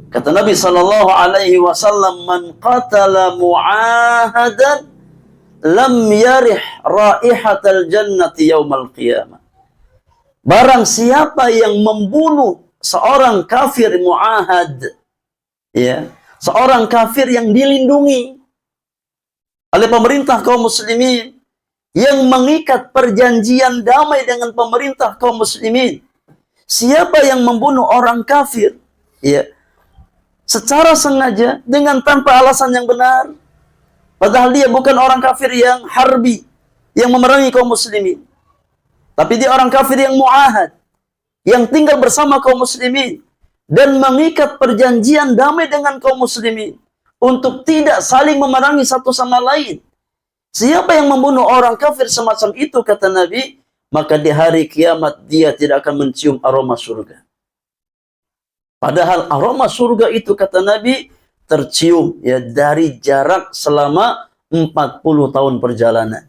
Kata Nabi sallallahu alaihi wasallam, man qatala mu'ahadan lam yarih raihatal jannati yaumal qiyamah. Barang siapa yang membunuh seorang kafir mu'ahad, ya, seorang kafir yang dilindungi oleh pemerintah kaum muslimin, yang mengikat perjanjian damai dengan pemerintah kaum muslimin. Siapa yang membunuh orang kafir, ya, secara sengaja dengan tanpa alasan yang benar, padahal dia bukan orang kafir yang harbi, yang memerangi kaum muslimin, tapi dia orang kafir yang mu'ahad, yang tinggal bersama kaum muslimin dan mengikat perjanjian damai dengan kaum muslimin untuk tidak saling memerangi satu sama lain. Siapa yang membunuh orang kafir semacam itu, kata Nabi, maka di hari kiamat dia tidak akan mencium aroma surga. Padahal aroma surga itu, kata Nabi, tercium ya dari jarak selama 40 tahun perjalanan.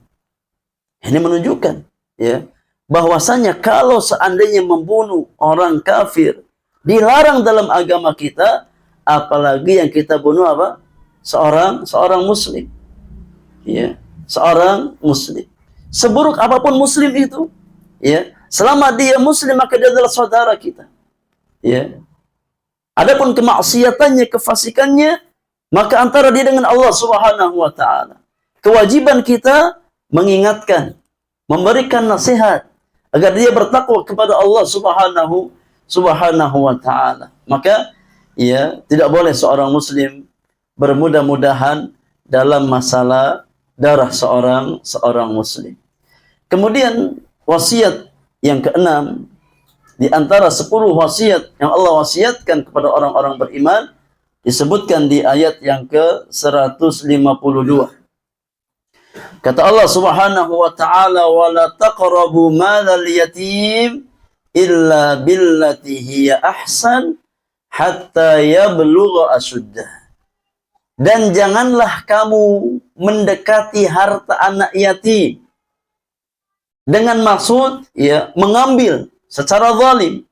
Ini menunjukkan ya bahwasanya kalau seandainya membunuh orang kafir dilarang dalam agama kita, apalagi yang kita bunuh apa? Seorang muslim. Ya, seorang muslim. Seburuk apapun muslim itu, ya, selama dia muslim maka dia adalah saudara kita. Ya. Adapun kemaksiatannya, kefasikannya, maka antara dia dengan Allah Subhanahu wa taala. Kewajiban kita mengingatkan, memberikan nasihat agar dia bertakwa kepada Allah Subhanahu wa taala. Maka ya, tidak boleh seorang muslim bermudah-mudahan dalam masalah darah seorang muslim. Kemudian wasiat yang keenam di antara 10 wasiat yang Allah wasiatkan kepada orang-orang beriman disebutkan di ayat yang ke-152. Kata Allah Subhanahu wa taala, "Wa la taqrabu malal yatim illa billati hiya ahsan hatta yablugha asyuddah." Dan janganlah kamu mendekati harta anak yatim dengan maksud ya mengambil secara zalim.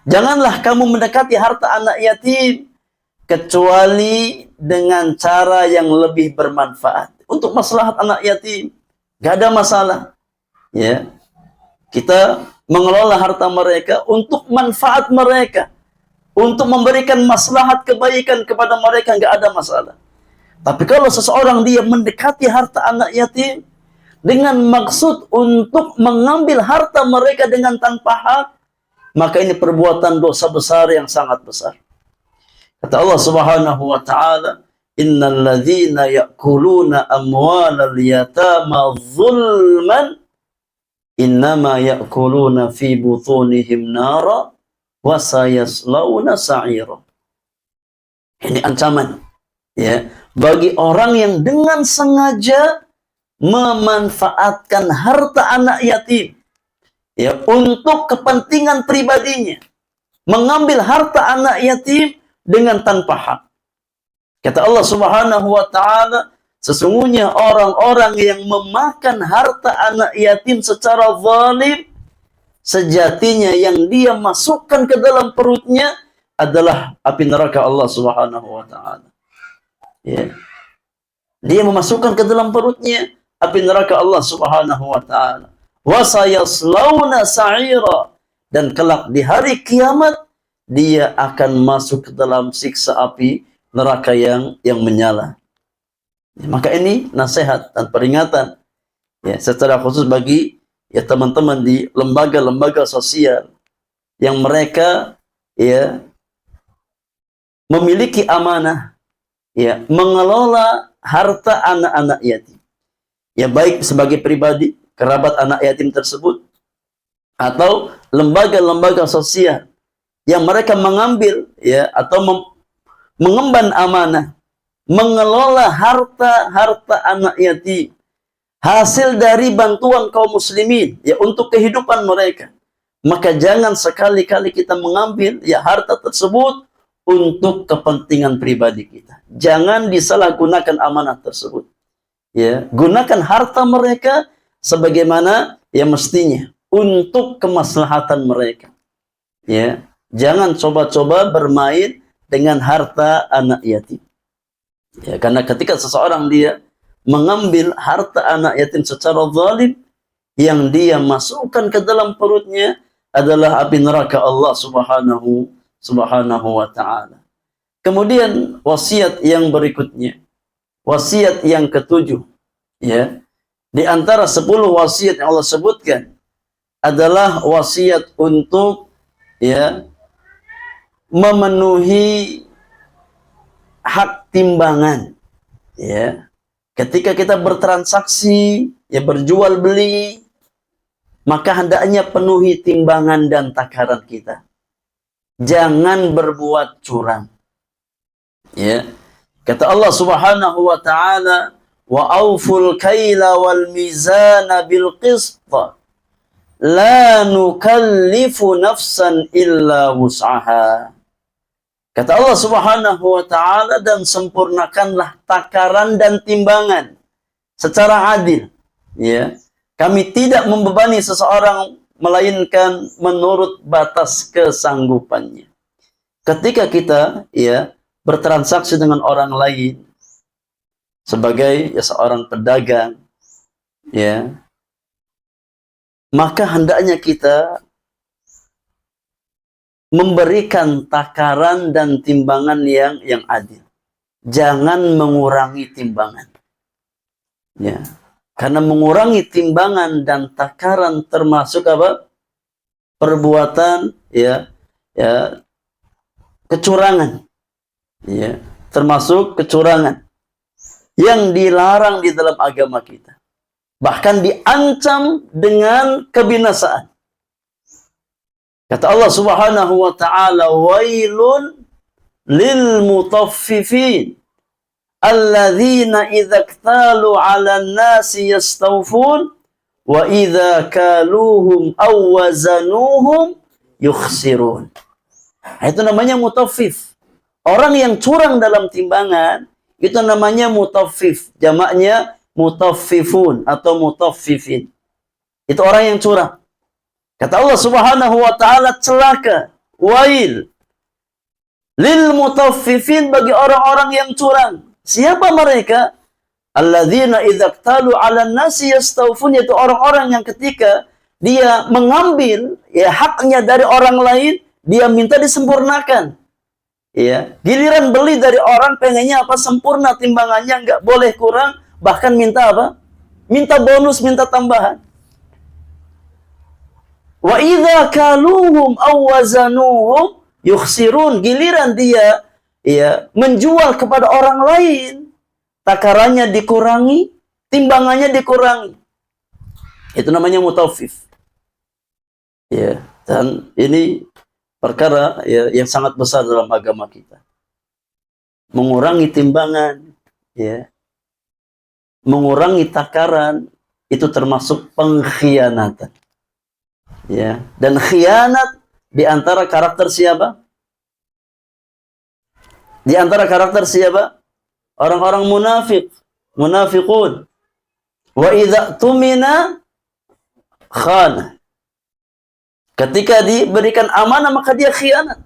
Janganlah kamu mendekati harta anak yatim kecuali dengan cara yang lebih bermanfaat untuk maslahat anak yatim. Gak ada masalah. Ya, kita mengelola harta mereka untuk manfaat mereka, untuk memberikan maslahat kebaikan kepada mereka, gak ada masalah. Tapi kalau seseorang dia mendekati harta anak yatim dengan maksud untuk mengambil harta mereka dengan tanpa hak, maka ini perbuatan dosa besar yang sangat besar. Kata Allah Subhanahu wa taala, "Innal ladzina ya'kuluna amwalal yatama zulman innama ya'kuluna fi butunihim nara wa sayaslawna sa'ira." Ini ancaman ya bagi orang yang dengan sengaja memanfaatkan harta anak yatim ya untuk kepentingan pribadinya, mengambil harta anak yatim dengan tanpa hak. Kata Allah Subhanahu wa taala, sesungguhnya orang-orang yang memakan harta anak yatim secara zalim, sejatinya yang dia masukkan ke dalam perutnya adalah api neraka Allah Subhanahu wa taala. Ya. Dia memasukkan ke dalam perutnya api neraka Allah Subhanahu wa taala. Wa sayaslawna sa'ira, dan kelak di hari kiamat dia akan masuk ke dalam siksa api neraka yang menyala. Ya, maka ini nasihat dan peringatan ya secara khusus bagi ya teman-teman di lembaga-lembaga sosial yang mereka ya memiliki amanah ya mengelola harta anak-anak yatim. Ya baik sebagai pribadi, kerabat anak yatim tersebut, atau lembaga-lembaga sosial yang mereka mengambil ya atau mengemban amanah mengelola harta anak yatim hasil dari bantuan kaum muslimin ya untuk kehidupan mereka, maka jangan sekali-kali kita mengambil ya harta tersebut untuk kepentingan pribadi kita. Jangan disalahgunakan amanah tersebut. Ya, gunakan harta mereka sebagaimana ya mestinya untuk kemaslahatan mereka. Ya, jangan coba-coba bermain dengan harta anak yatim. Ya, karena ketika seseorang dia mengambil harta anak yatim secara zalim, yang dia masukkan ke dalam perutnya adalah api neraka Allah Subhanahu wa taala. Kemudian wasiat yang berikutnya, wasiat yang ketujuh, ya. Di antara 10 wasiat yang Allah sebutkan adalah wasiat untuk ya memenuhi hak timbangan. Ya. Ketika kita bertransaksi, ya berjual beli, maka hendaknya penuhi timbangan dan takaran kita. Jangan berbuat curang. Ya. Kata Allah Subhanahu wa taala, "Wa auful kaila wal mizana bil qist. La nukallifu nafsan illa wus'aha." Kata Allah Subhanahu wa taala, dan sempurnakanlah takaran dan timbangan secara adil. Ya. Kami tidak membebani seseorang melainkan menurut batas kesanggupannya. Ketika kita ya bertransaksi dengan orang lain sebagai ya seorang pedagang, ya, maka hendaknya kita memberikan takaran dan timbangan yang adil. Jangan mengurangi timbangan. Ya. Karena mengurangi timbangan dan takaran termasuk apa? Perbuatan ya kecurangan. Ya, termasuk kecurangan yang dilarang di dalam agama kita. Bahkan diancam dengan kebinasaan. Kata Allah Subhanahu wa taala, "Wailun lil mutaffifin alladzina idza iktalu 'alan nasi yastawfun wa idza kaluhum aw wazanuhum yukhsirun." Itu namanya mutaffif. Orang yang curang dalam timbangan, itu namanya mutaffif. Jamaknya mutaffifun atau mutaffifin. Itu orang yang curang. Kata Allah Subhanahu wa taala, celaka, wail lil mutaffifin, bagi orang-orang yang curang. Siapa mereka? Alladzina idza iktalu 'alan nasi yastawfun, yaitu orang-orang yang ketika dia mengambil ya haknya dari orang lain, dia minta disempurnakan. Ya, giliran beli dari orang pengennya apa? Sempurna timbangannya, nggak boleh kurang, bahkan minta apa? Minta bonus, minta tambahan. Wa idza kaluhum aw wazanuhum yukhsirun, giliran dia ya menjual kepada orang lain, takarannya dikurangi, timbangannya dikurangi. Itu namanya mutaffif. Ya, dan ini perkara ya, yang sangat besar dalam agama kita. Mengurangi timbangan, ya, mengurangi takaran, itu termasuk pengkhianatan. Ya, dan khianat di antara karakter siapa? Di antara karakter siapa? Orang-orang munafik, munafiqun. Wa idza tumina khana. Ketika diberikan amanah maka dia khianat.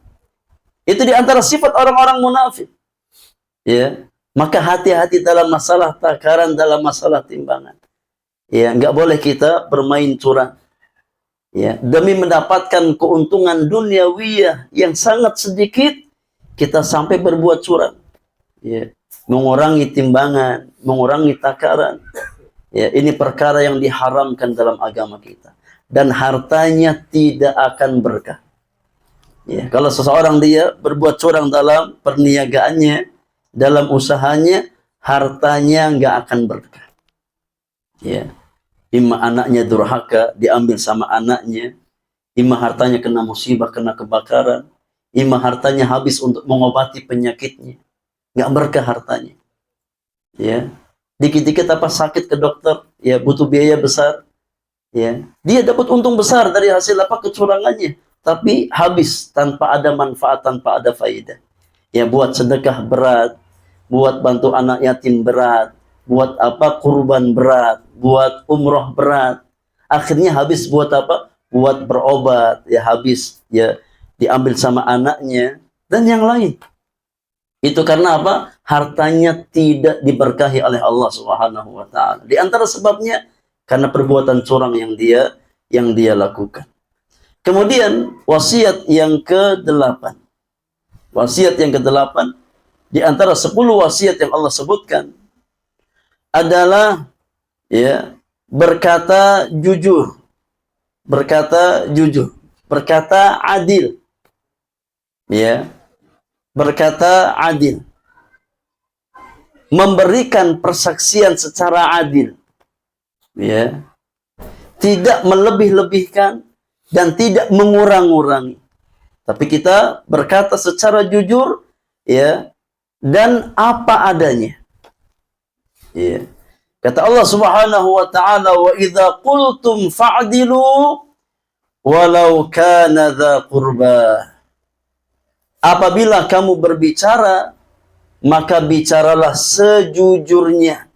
Itu di antara sifat orang-orang munafik. Ya, maka hati-hati dalam masalah takaran, dalam masalah timbangan. Ya, enggak boleh kita bermain curang. Ya, demi mendapatkan keuntungan duniawiyah yang sangat sedikit, kita sampai berbuat curang. Ya, mengurangi timbangan, mengurangi takaran. Ya, ini perkara yang diharamkan dalam agama kita. Dan hartanya tidak akan berkah. Ya, kalau seseorang dia berbuat curang dalam perniagaannya, dalam usahanya, hartanya nggak akan berkah. Ya, imma anaknya durhaka, diambil sama anaknya, imma hartanya kena musibah, kena kebakaran, imma hartanya habis untuk mengobati penyakitnya, nggak berkah hartanya. Ya, dikit-dikit apa sakit ke dokter, ya butuh biaya besar. Ya, dia dapat untung besar dari hasil apa kecurangannya, tapi habis tanpa ada manfaat, tanpa ada faidah. Ya, buat sedekah berat, buat bantu anak yatim berat, buat apa kurban berat, buat umroh berat, akhirnya habis buat apa? Buat berobat, ya habis, ya diambil sama anaknya dan yang lain. Itu karena apa? Hartanya tidak diberkahi oleh Allah Subhanahu wa taala. Di antara sebabnya karena perbuatan curang yang dia lakukan. Kemudian wasiat yang ke-8. Wasiat yang ke-8 di antara 10 wasiat yang Allah sebutkan adalah ya berkata jujur. Berkata jujur, berkata adil. Ya. Berkata adil. Memberikan persaksian secara adil. Ya, tidak melebih-lebihkan dan tidak mengurang-urangi, tapi kita berkata secara jujur, ya, dan apa adanya. Ya. Kata Allah Subhanahu wa taala, wa idza qultum fa'dilu walau kana dza qurba. Apabila kamu berbicara, maka bicaralah sejujurnya.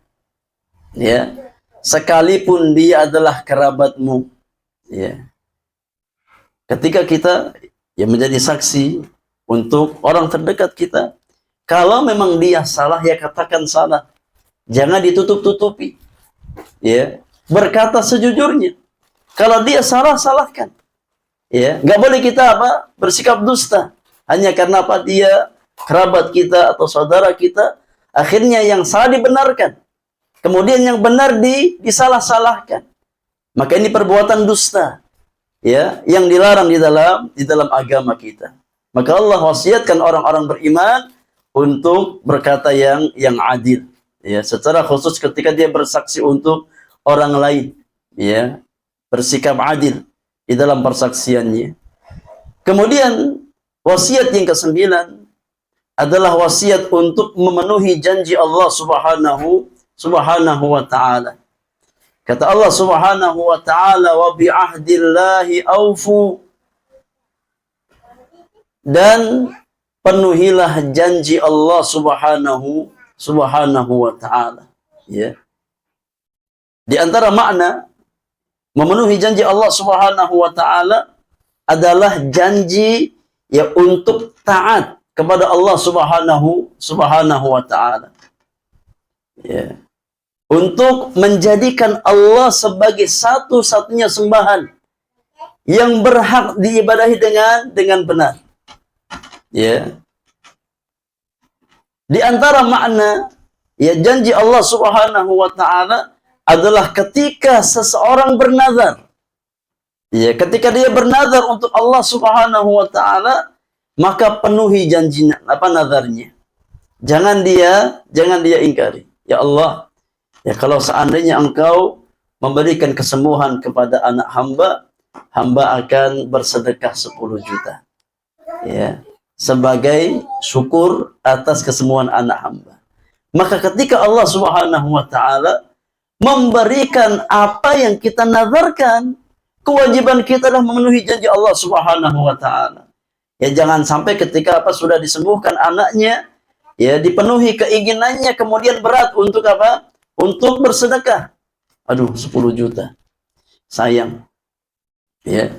Ya. Sekalipun dia adalah kerabatmu. Ya. Ketika kita ya menjadi saksi untuk orang terdekat kita, kalau memang dia salah, ya katakan salah. Jangan ditutup-tutupi. Ya. Berkata sejujurnya. Kalau dia salah, salahkan. Ya, nggak boleh kita apa? Bersikap dusta. Hanya karena apa? Dia kerabat kita atau saudara kita, akhirnya yang salah dibenarkan. Kemudian yang benar disalah-salahkan. Maka ini perbuatan dusta. Ya, yang dilarang di dalam agama kita. Maka Allah wasiatkan orang-orang beriman untuk berkata yang adil. Ya, secara khusus ketika dia bersaksi untuk orang lain, ya, bersikap adil di dalam persaksiannya. Kemudian wasiat yang ke-9 adalah wasiat untuk memenuhi janji Allah Subhanahu wa taala. Kata Allah Subhanahu wa taala, "Wa bi ahdillahi aufu." Dan penuhilah janji Allah Subhanahu wa taala. Ya. Di antara makna memenuhi janji Allah Subhanahu wa taala adalah janji ya untuk taat kepada Allah Subhanahu wa taala. Ya. Untuk menjadikan Allah sebagai satu-satunya sembahan yang berhak diibadahi dengan benar. Ya. Di antara makna ya janji Allah Subhanahu wa taala adalah ketika seseorang bernazar. Ya, ketika dia bernazar untuk Allah Subhanahu wa taala, maka penuhi janjinya, nazarnya. Jangan dia ingkari. Ya Allah, ya kalau seandainya Engkau memberikan kesembuhan kepada anak hamba akan bersedekah 10 juta. Ya, sebagai syukur atas kesembuhan anak hamba. Maka ketika Allah Subhanahu wa taala memberikan apa yang kita nazarkan, kewajiban kita adalah memenuhi janji Allah Subhanahu wa taala. Ya jangan sampai ketika sudah disembuhkan anaknya, ya dipenuhi keinginannya kemudian berat untuk apa? Untuk bersedekah. Aduh, 10 juta. Sayang. Ya.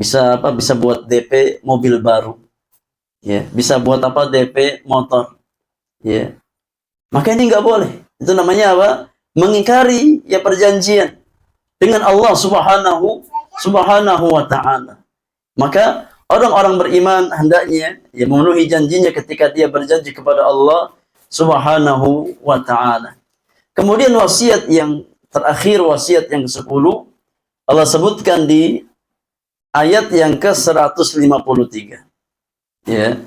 Bisa buat DP mobil baru. Ya, bisa buat DP motor. Ya. Maka ini nggak boleh. Itu namanya apa? Mengingkari ya perjanjian dengan Allah Subhanahu wa taala. Maka orang-orang beriman hendaknya ya memenuhi janjinya ketika dia berjanji kepada Allah Subhanahu wa taala. Kemudian wasiat yang terakhir, wasiat yang ke-10 Allah sebutkan di ayat yang ke-153. Ya.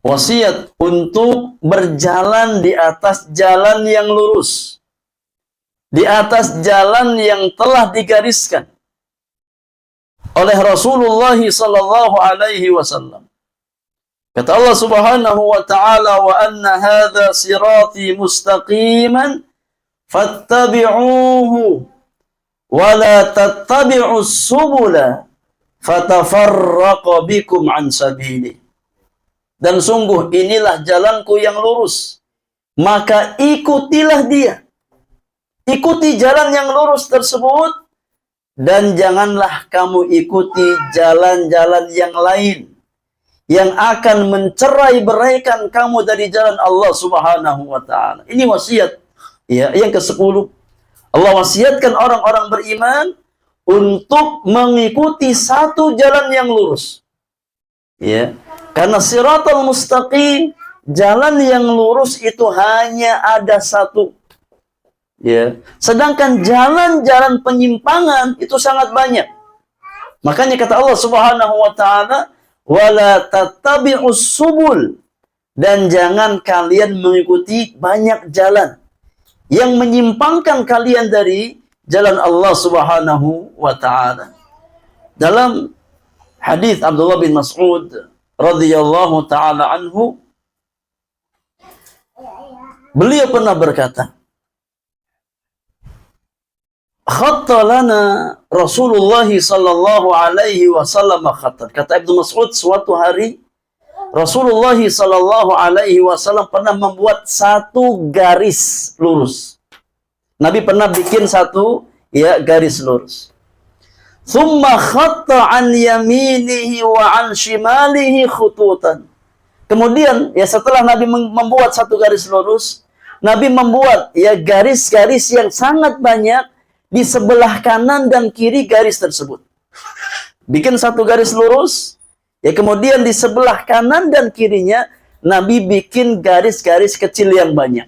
Wasiat untuk berjalan di atas jalan yang lurus. Di atas jalan yang telah digariskan oleh Rasulullah sallallahu alaihi wasallam. Kata Allah Subhanahu wa taala, "Wa anna hadza sirati mustaqiman fattabi'uhu wa la tattabi'us subula fatafarraqa bikum an sabili." Dan sungguh inilah jalanku yang lurus, maka ikutilah dia. Ikuti jalan yang lurus tersebut, dan janganlah kamu ikuti jalan-jalan yang lain yang akan mencerai-beraikan kamu dari jalan Allah Subhanahu wa taala. Ini wasiat ya yang ke-10. Allah wasiatkan orang-orang beriman untuk mengikuti satu jalan yang lurus. Ya. Karena siratal mustaqim, jalan yang lurus itu hanya ada satu. Ya. Sedangkan jalan-jalan penyimpangan itu sangat banyak. Makanya kata Allah Subhanahu wa taala, "Wala tattabi'us subul." Dan jangan kalian mengikuti banyak jalan yang menyimpangkan kalian dari jalan Allah Subhanahu wa taala. Dalam hadis Abdullah bin Mas'ud radhiyallahu taala anhu, beliau pernah berkata, "Khatta lana Rasulullah sallallahu alaihi wasallam khattan." Kata Ibnu Mas'ud, suatu hari Rasulullah sallallahu alaihi wasallam pernah membuat satu garis lurus. Nabi pernah bikin satu ya garis lurus. Thumma khatta an yaminihi wa an shimalihi khututan. Kemudian ya setelah Nabi membuat satu garis lurus, Nabi membuat ya garis-garis yang sangat banyak di sebelah kanan dan kiri garis tersebut. Bikin satu garis lurus, ya kemudian di sebelah kanan dan kirinya Nabi bikin garis-garis kecil yang banyak.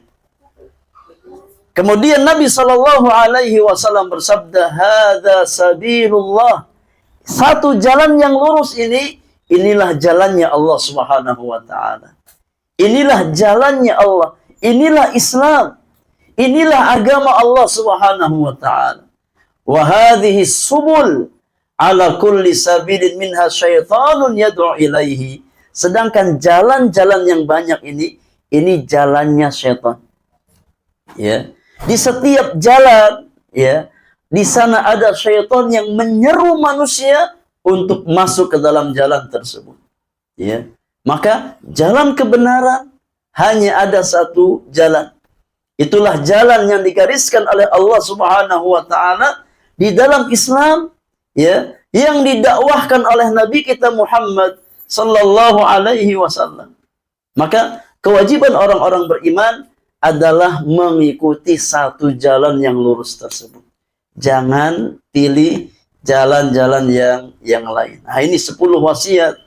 Kemudian Nabi Shallallahu Alaihi Wasallam bersabda, "Hada sabilullah." Satu jalan yang lurus ini inilah jalannya Allah Subhanahu wa taala. Inilah jalannya Allah. Inilah Islam. Inilah agama Allah Subhanahu wa taala. Wa hadhihi subul ala kulli sabilin minha syaitanun yad'u ilaihi. Sedangkan jalan-jalan yang banyak ini jalannya syaitan. Ya. Di setiap jalan, ya, di sana ada syaitan yang menyeru manusia untuk masuk ke dalam jalan tersebut. Ya. Maka jalan kebenaran hanya ada satu jalan. Itulah jalan yang digariskan oleh Allah Subhanahu wa taala di dalam Islam, ya, yang didakwahkan oleh Nabi kita Muhammad sallallahu alaihi wasallam. Maka kewajiban orang-orang beriman adalah mengikuti satu jalan yang lurus tersebut. Jangan pilih jalan-jalan yang lain. Nah, ini 10 wasiat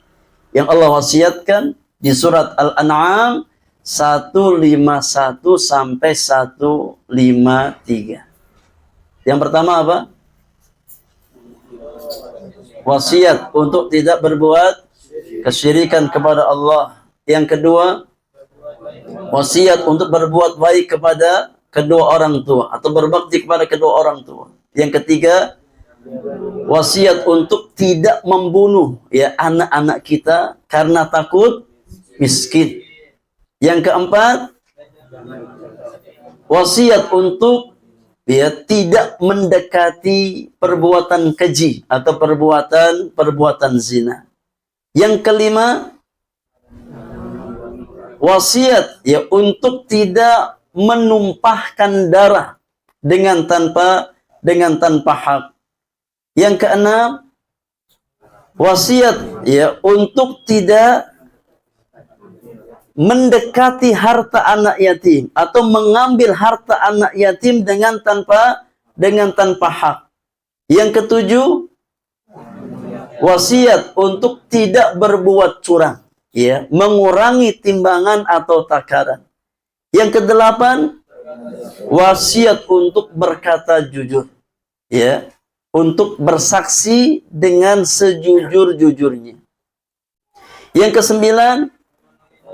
yang Allah wasiatkan di surat Al-An'am 151 sampai 153. Yang pertama apa? Wasiat untuk tidak berbuat kesyirikan kepada Allah. Yang kedua, wasiat untuk berbuat baik kepada kedua orang tua atau berbakti kepada kedua orang tua. Yang ketiga, wasiat untuk tidak membunuh ya anak-anak kita karena takut miskin. Yang keempat, wasiat untuk ya tidak mendekati perbuatan keji atau perbuatan zina. Yang kelima, wasiat ya untuk tidak menumpahkan darah dengan tanpa hak. Yang keenam, wasiat ya untuk tidak mendekati harta anak yatim atau mengambil harta anak yatim dengan tanpa hak. Yang ketujuh, wasiat untuk tidak berbuat curang, ya, mengurangi timbangan atau takaran. Yang kedelapan, wasiat untuk berkata jujur, ya, untuk bersaksi dengan sejujur-jujurnya. Yang kesembilan,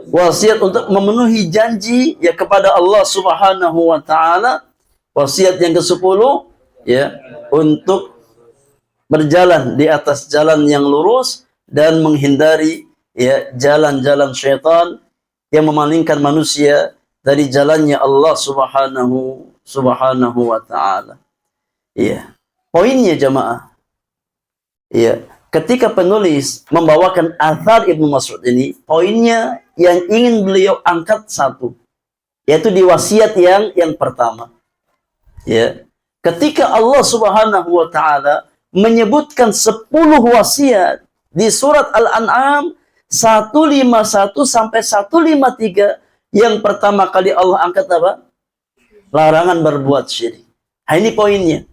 wasiat untuk memenuhi janji ya kepada Allah Subhanahu wa taala. Wasiat yang ke-10 ya untuk berjalan di atas jalan yang lurus dan menghindari ya jalan-jalan syaitan yang memalingkan manusia dari jalannya Allah Subhanahu wa taala. Ya. Poinnya jamaah. Ya, ketika penulis membawakan athar Ibnu Mas'ud ini, poinnya yang ingin beliau angkat satu, yaitu di wasiat yang pertama. Ya. Ketika Allah Subhanahu wa taala menyebutkan 10 wasiat di surat Al-An'am 151 sampai 153, yang pertama kali Allah angkat apa? Larangan berbuat syirik. Nah, ini poinnya.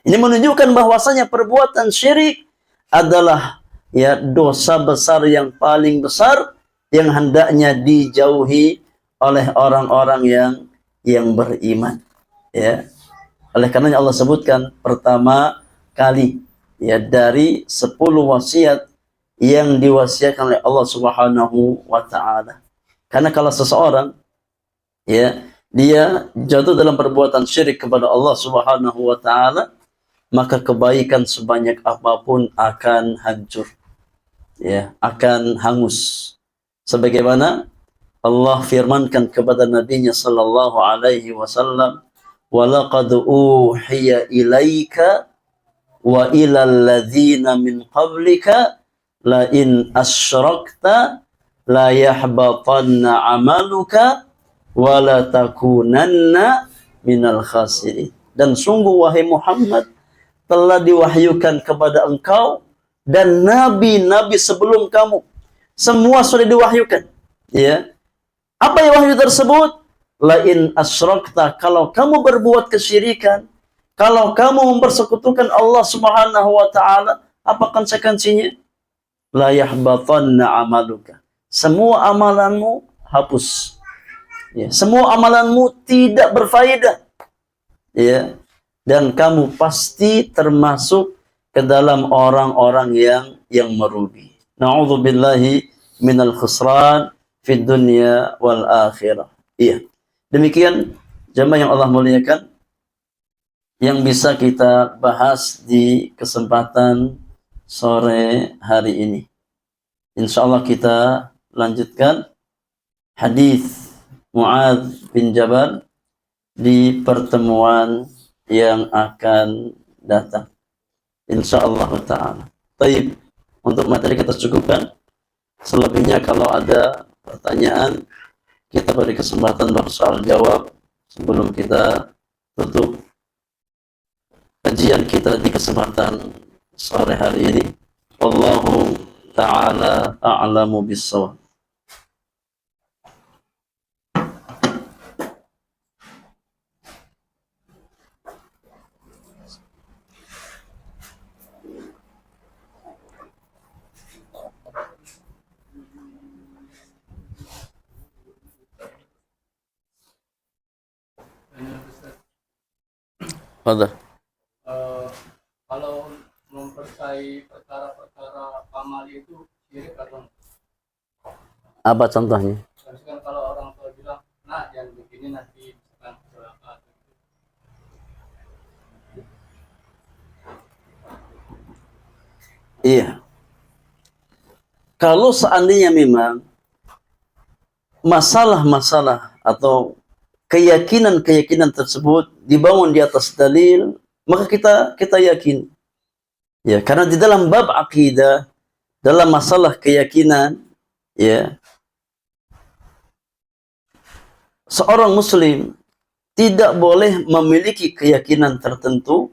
Ini menunjukkan bahwasanya perbuatan syirik adalah ya dosa besar yang paling besar yang hendaknya dijauhi oleh orang-orang yang beriman. Ya. Oleh karenanya Allah sebutkan pertama kali ya dari 10 wasiat yang diwasiatkan oleh Allah Subhanahu wa taala. Karena kalau seseorang ya dia jatuh dalam perbuatan syirik kepada Allah Subhanahu wa taala, maka kebaikan sebanyak apapun akan hancur. Ya, akan hangus. Sebagaimana Allah firmankan kepada Nabi-Nya sallallahu alaihi wasallam, "Wa laqad uhiya ilaika wa ilal ladzina min qablika la in asyrakta la yahbatanna amaluka wa la takunanna minal khasirin." Dan sungguh wahai Muhammad, telah diwahyukan kepada engkau dan nabi-nabi sebelum kamu. Semua sudah diwahyukan. Ya. Apa yang wahyu tersebut? La in asyrakta, kalau kamu berbuat kesyirikan, kalau kamu mempersekutukan Allah Subhanahu wa taala, apa konsekuensinya? La yahbatanna amaluka. Semua amalanmu hapus. Ya, semua amalanmu tidak berfaedah. Ya. Dan kamu pasti termasuk ke dalam orang-orang yang merugi. Na'udzubillahi minal khusran fid dunya wal akhirah. Iya. Demikian jemaah yang Allah muliakan yang bisa kita bahas di kesempatan sore hari ini. Insyaallah kita lanjutkan hadis Muadz bin Jabal di pertemuan yang akan datang. Insyaallah ta'ala. Baik, untuk materi kita cukupkan. Selebihnya kalau ada pertanyaan, kita beri kesempatan bersoal jawab sebelum kita tutup kajian kita di kesempatan sore hari ini. Wallahu ta'ala a'lamu bissawab. Fadhal. Kalau mempercayai perkara-perkara amal itu syirik atau enggak? Apa contohnya? Misalkan kalau orang tua bilang, nah jangan begini nanti misalkan celaka. Iya. Kalau seandainya memang masalah-masalah atau keyakinan-keyakinan tersebut dibangun di atas dalil, maka kita yakin. Ya, karena di dalam bab akidah, dalam masalah keyakinan, ya, seorang muslim tidak boleh memiliki keyakinan tertentu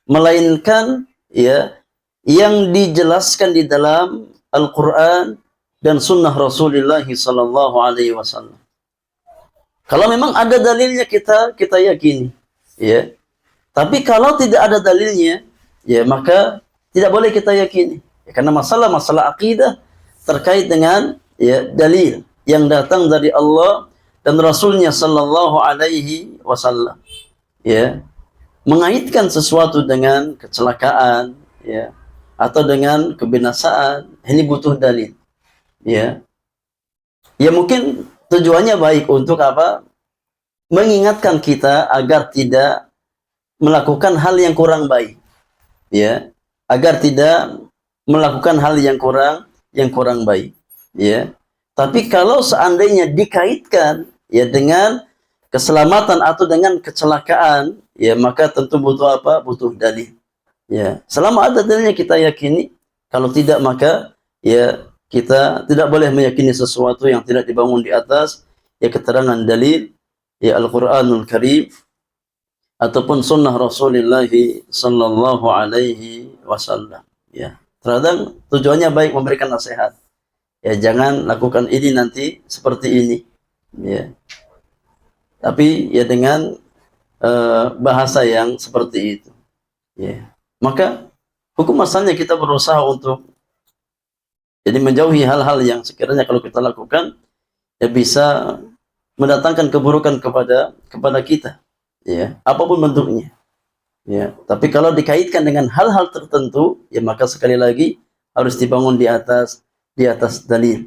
melainkan ya yang dijelaskan di dalam Al-Qur'an dan sunnah Rasulullah sallallahu alaihi wasallam. Kalau memang ada dalilnya kita yakini, ya. Tapi kalau tidak ada dalilnya, ya maka tidak boleh kita yakini. Ya, karena masalah-masalah akidah terkait dengan ya dalil yang datang dari Allah dan Rasulnya sallallahu alaihi wasallam. Ya. Mengaitkan sesuatu dengan kecelakaan, ya, atau dengan kebinasaan, ini butuh dalil. Ya. Ya mungkin tujuannya baik untuk apa? Mengingatkan kita agar tidak melakukan hal yang kurang baik. Ya, agar tidak melakukan hal yang kurang baik. Ya. Tapi kalau seandainya dikaitkan ya dengan keselamatan atau dengan kecelakaan, ya maka tentu butuh apa? Butuh dalil. Ya, selama ada dalilnya kita yakini, kalau tidak maka ya kita tidak boleh meyakini sesuatu yang tidak dibangun di atas ya keterangan dalil ya Al-Qur'anul Karim ataupun sunnah Rasulullah sallallahu alaihi wasallam. Ya, terkadang tujuannya baik memberikan nasihat. Ya, jangan lakukan ini nanti seperti ini. Ya. Tapi ya dengan bahasa yang seperti itu. Ya. Maka hukum asalnya kita berusaha untuk jadi menjauhi hal-hal yang sekiranya kalau kita lakukan ya bisa mendatangkan keburukan kepada kita, ya, apapun bentuknya. Ya, tapi kalau dikaitkan dengan hal-hal tertentu, ya maka sekali lagi harus dibangun di atas dalil.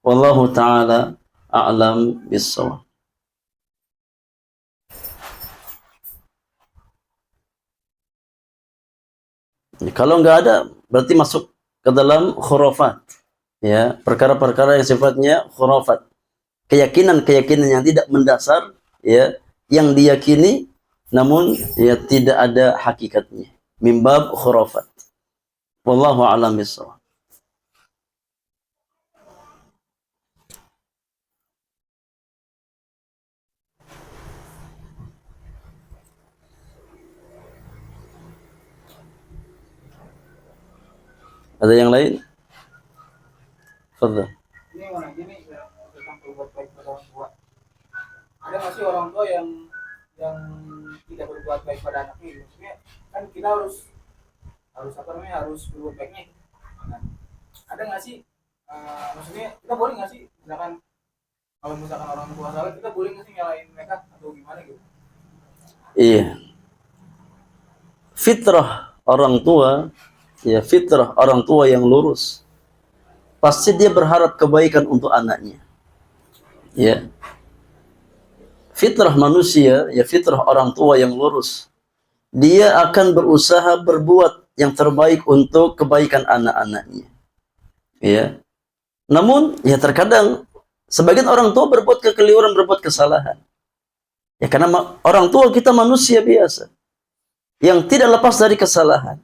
Wallahu taala a'lam bissawab. Kalau nggak ada, berarti masuk ke dalam khurafat. Ya, perkara-perkara yang sifatnya khurafat. Keyakinan-keyakinan yang tidak mendasar, ya, yang diyakini namun ya tidak ada hakikatnya. Mimbab khurafat. Wallahu a'lam bishawab. Ada yang lain? Fadhal. Ini mana gini ya, tentang berbuat baik pada orang tua. Ada nggak sih orang tua yang tidak berbuat baik pada anaknya? Maksudnya kan kita harus apa namanya, harus berbuat baiknya. Nah, ada nggak sih maksudnya kita boleh nggak sih misalkan kalau misalkan orang tua salah, kita boleh nggak sih nyalain mereka atau gimana gitu? Iya. Fitrah orang tua, ya fitrah orang tua yang lurus pasti dia berharap kebaikan untuk anaknya. Ya. Fitrah manusia, ya fitrah orang tua yang lurus. Dia akan berusaha berbuat yang terbaik untuk kebaikan anak-anaknya. Ya. Namun, ya terkadang sebagian orang tua berbuat kekeliruan, berbuat kesalahan. Ya karena orang tua kita manusia biasa yang tidak lepas dari kesalahan.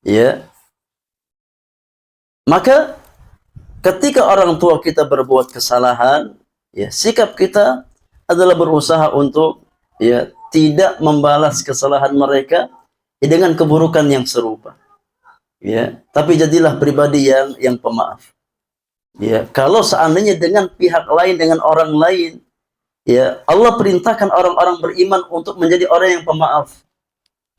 Ya. Maka ketika orang tua kita berbuat kesalahan, ya sikap kita adalah berusaha untuk ya tidak membalas kesalahan mereka dengan keburukan yang serupa. Ya, tapi jadilah pribadi yang pemaaf. Ya, kalau seandainya dengan pihak lain, dengan orang lain, ya Allah perintahkan orang-orang beriman untuk menjadi orang yang pemaaf.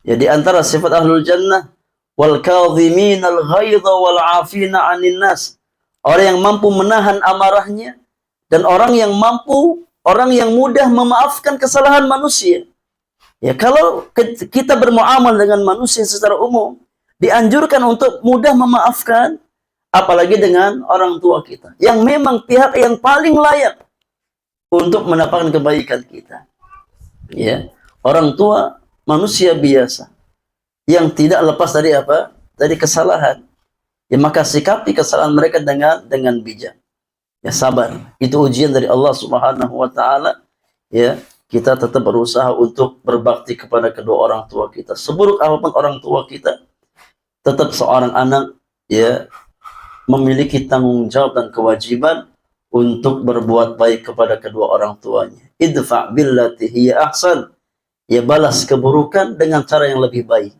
Ya, di antara sifat ahlul jannah, wal kadhiminal ghaidha wal 'afina 'anil nas. Orang yang mampu menahan amarahnya dan orang yang mudah memaafkan kesalahan manusia. Ya, kalau kita bermuamal dengan manusia secara umum, dianjurkan untuk mudah memaafkan, apalagi dengan orang tua kita, yang memang pihak yang paling layak untuk mendapatkan kebaikan kita. Ya, orang tua manusia biasa yang tidak lepas dari apa? Dari kesalahan. Ya, maka sikapi kesalahan mereka dengan bijak. Ya, sabar. Itu ujian dari Allah Subhanahu wa taala. Ya, kita tetap berusaha untuk berbakti kepada kedua orang tua kita. Seburuk apapun orang tua kita, tetap seorang anak ya memiliki tanggung jawab dan kewajiban untuk berbuat baik kepada kedua orang tuanya. Idfa' billati hiya ahsan. Ya, balas keburukan dengan cara yang lebih baik.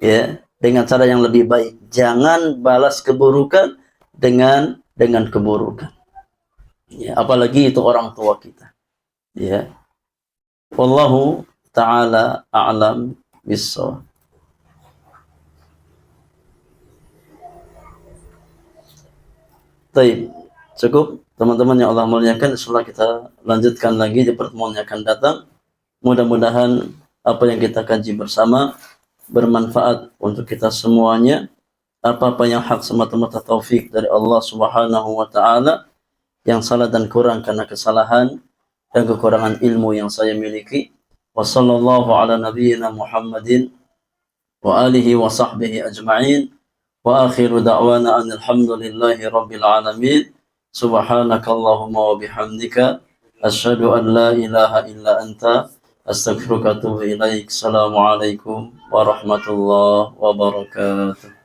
Ya, dengan cara yang lebih baik. Jangan balas keburukan dengan keburukan. Ya, apalagi itu orang tua kita. Ya. Wallahu ta'ala a'lam bissawab. Baik, cukup teman-teman yang Allah muliakan. Insyaallah kita lanjutkan lagi di pertemuan yang akan datang. Mudah-mudahan apa yang kita kaji bersama bermanfaat untuk kita semuanya. Apa-apa yang hak semata-mata taufik dari Allah Subhanahu wa taala, yang salah dan kurang karena kesalahan dan kekurangan ilmu yang saya miliki. Wassallallahu ala nabiyyina Muhammadin wa alihi wa sahbihi ajma'in. Wa akhiru da'wana alhamdulillahi rabbil alamin. Subhanakallahumma wa bihamdika asyhadu an la ilaha illa anta astaghfiruka wa atubu ilaik. Assalamualaikum warahmatullahi wabarakatuh.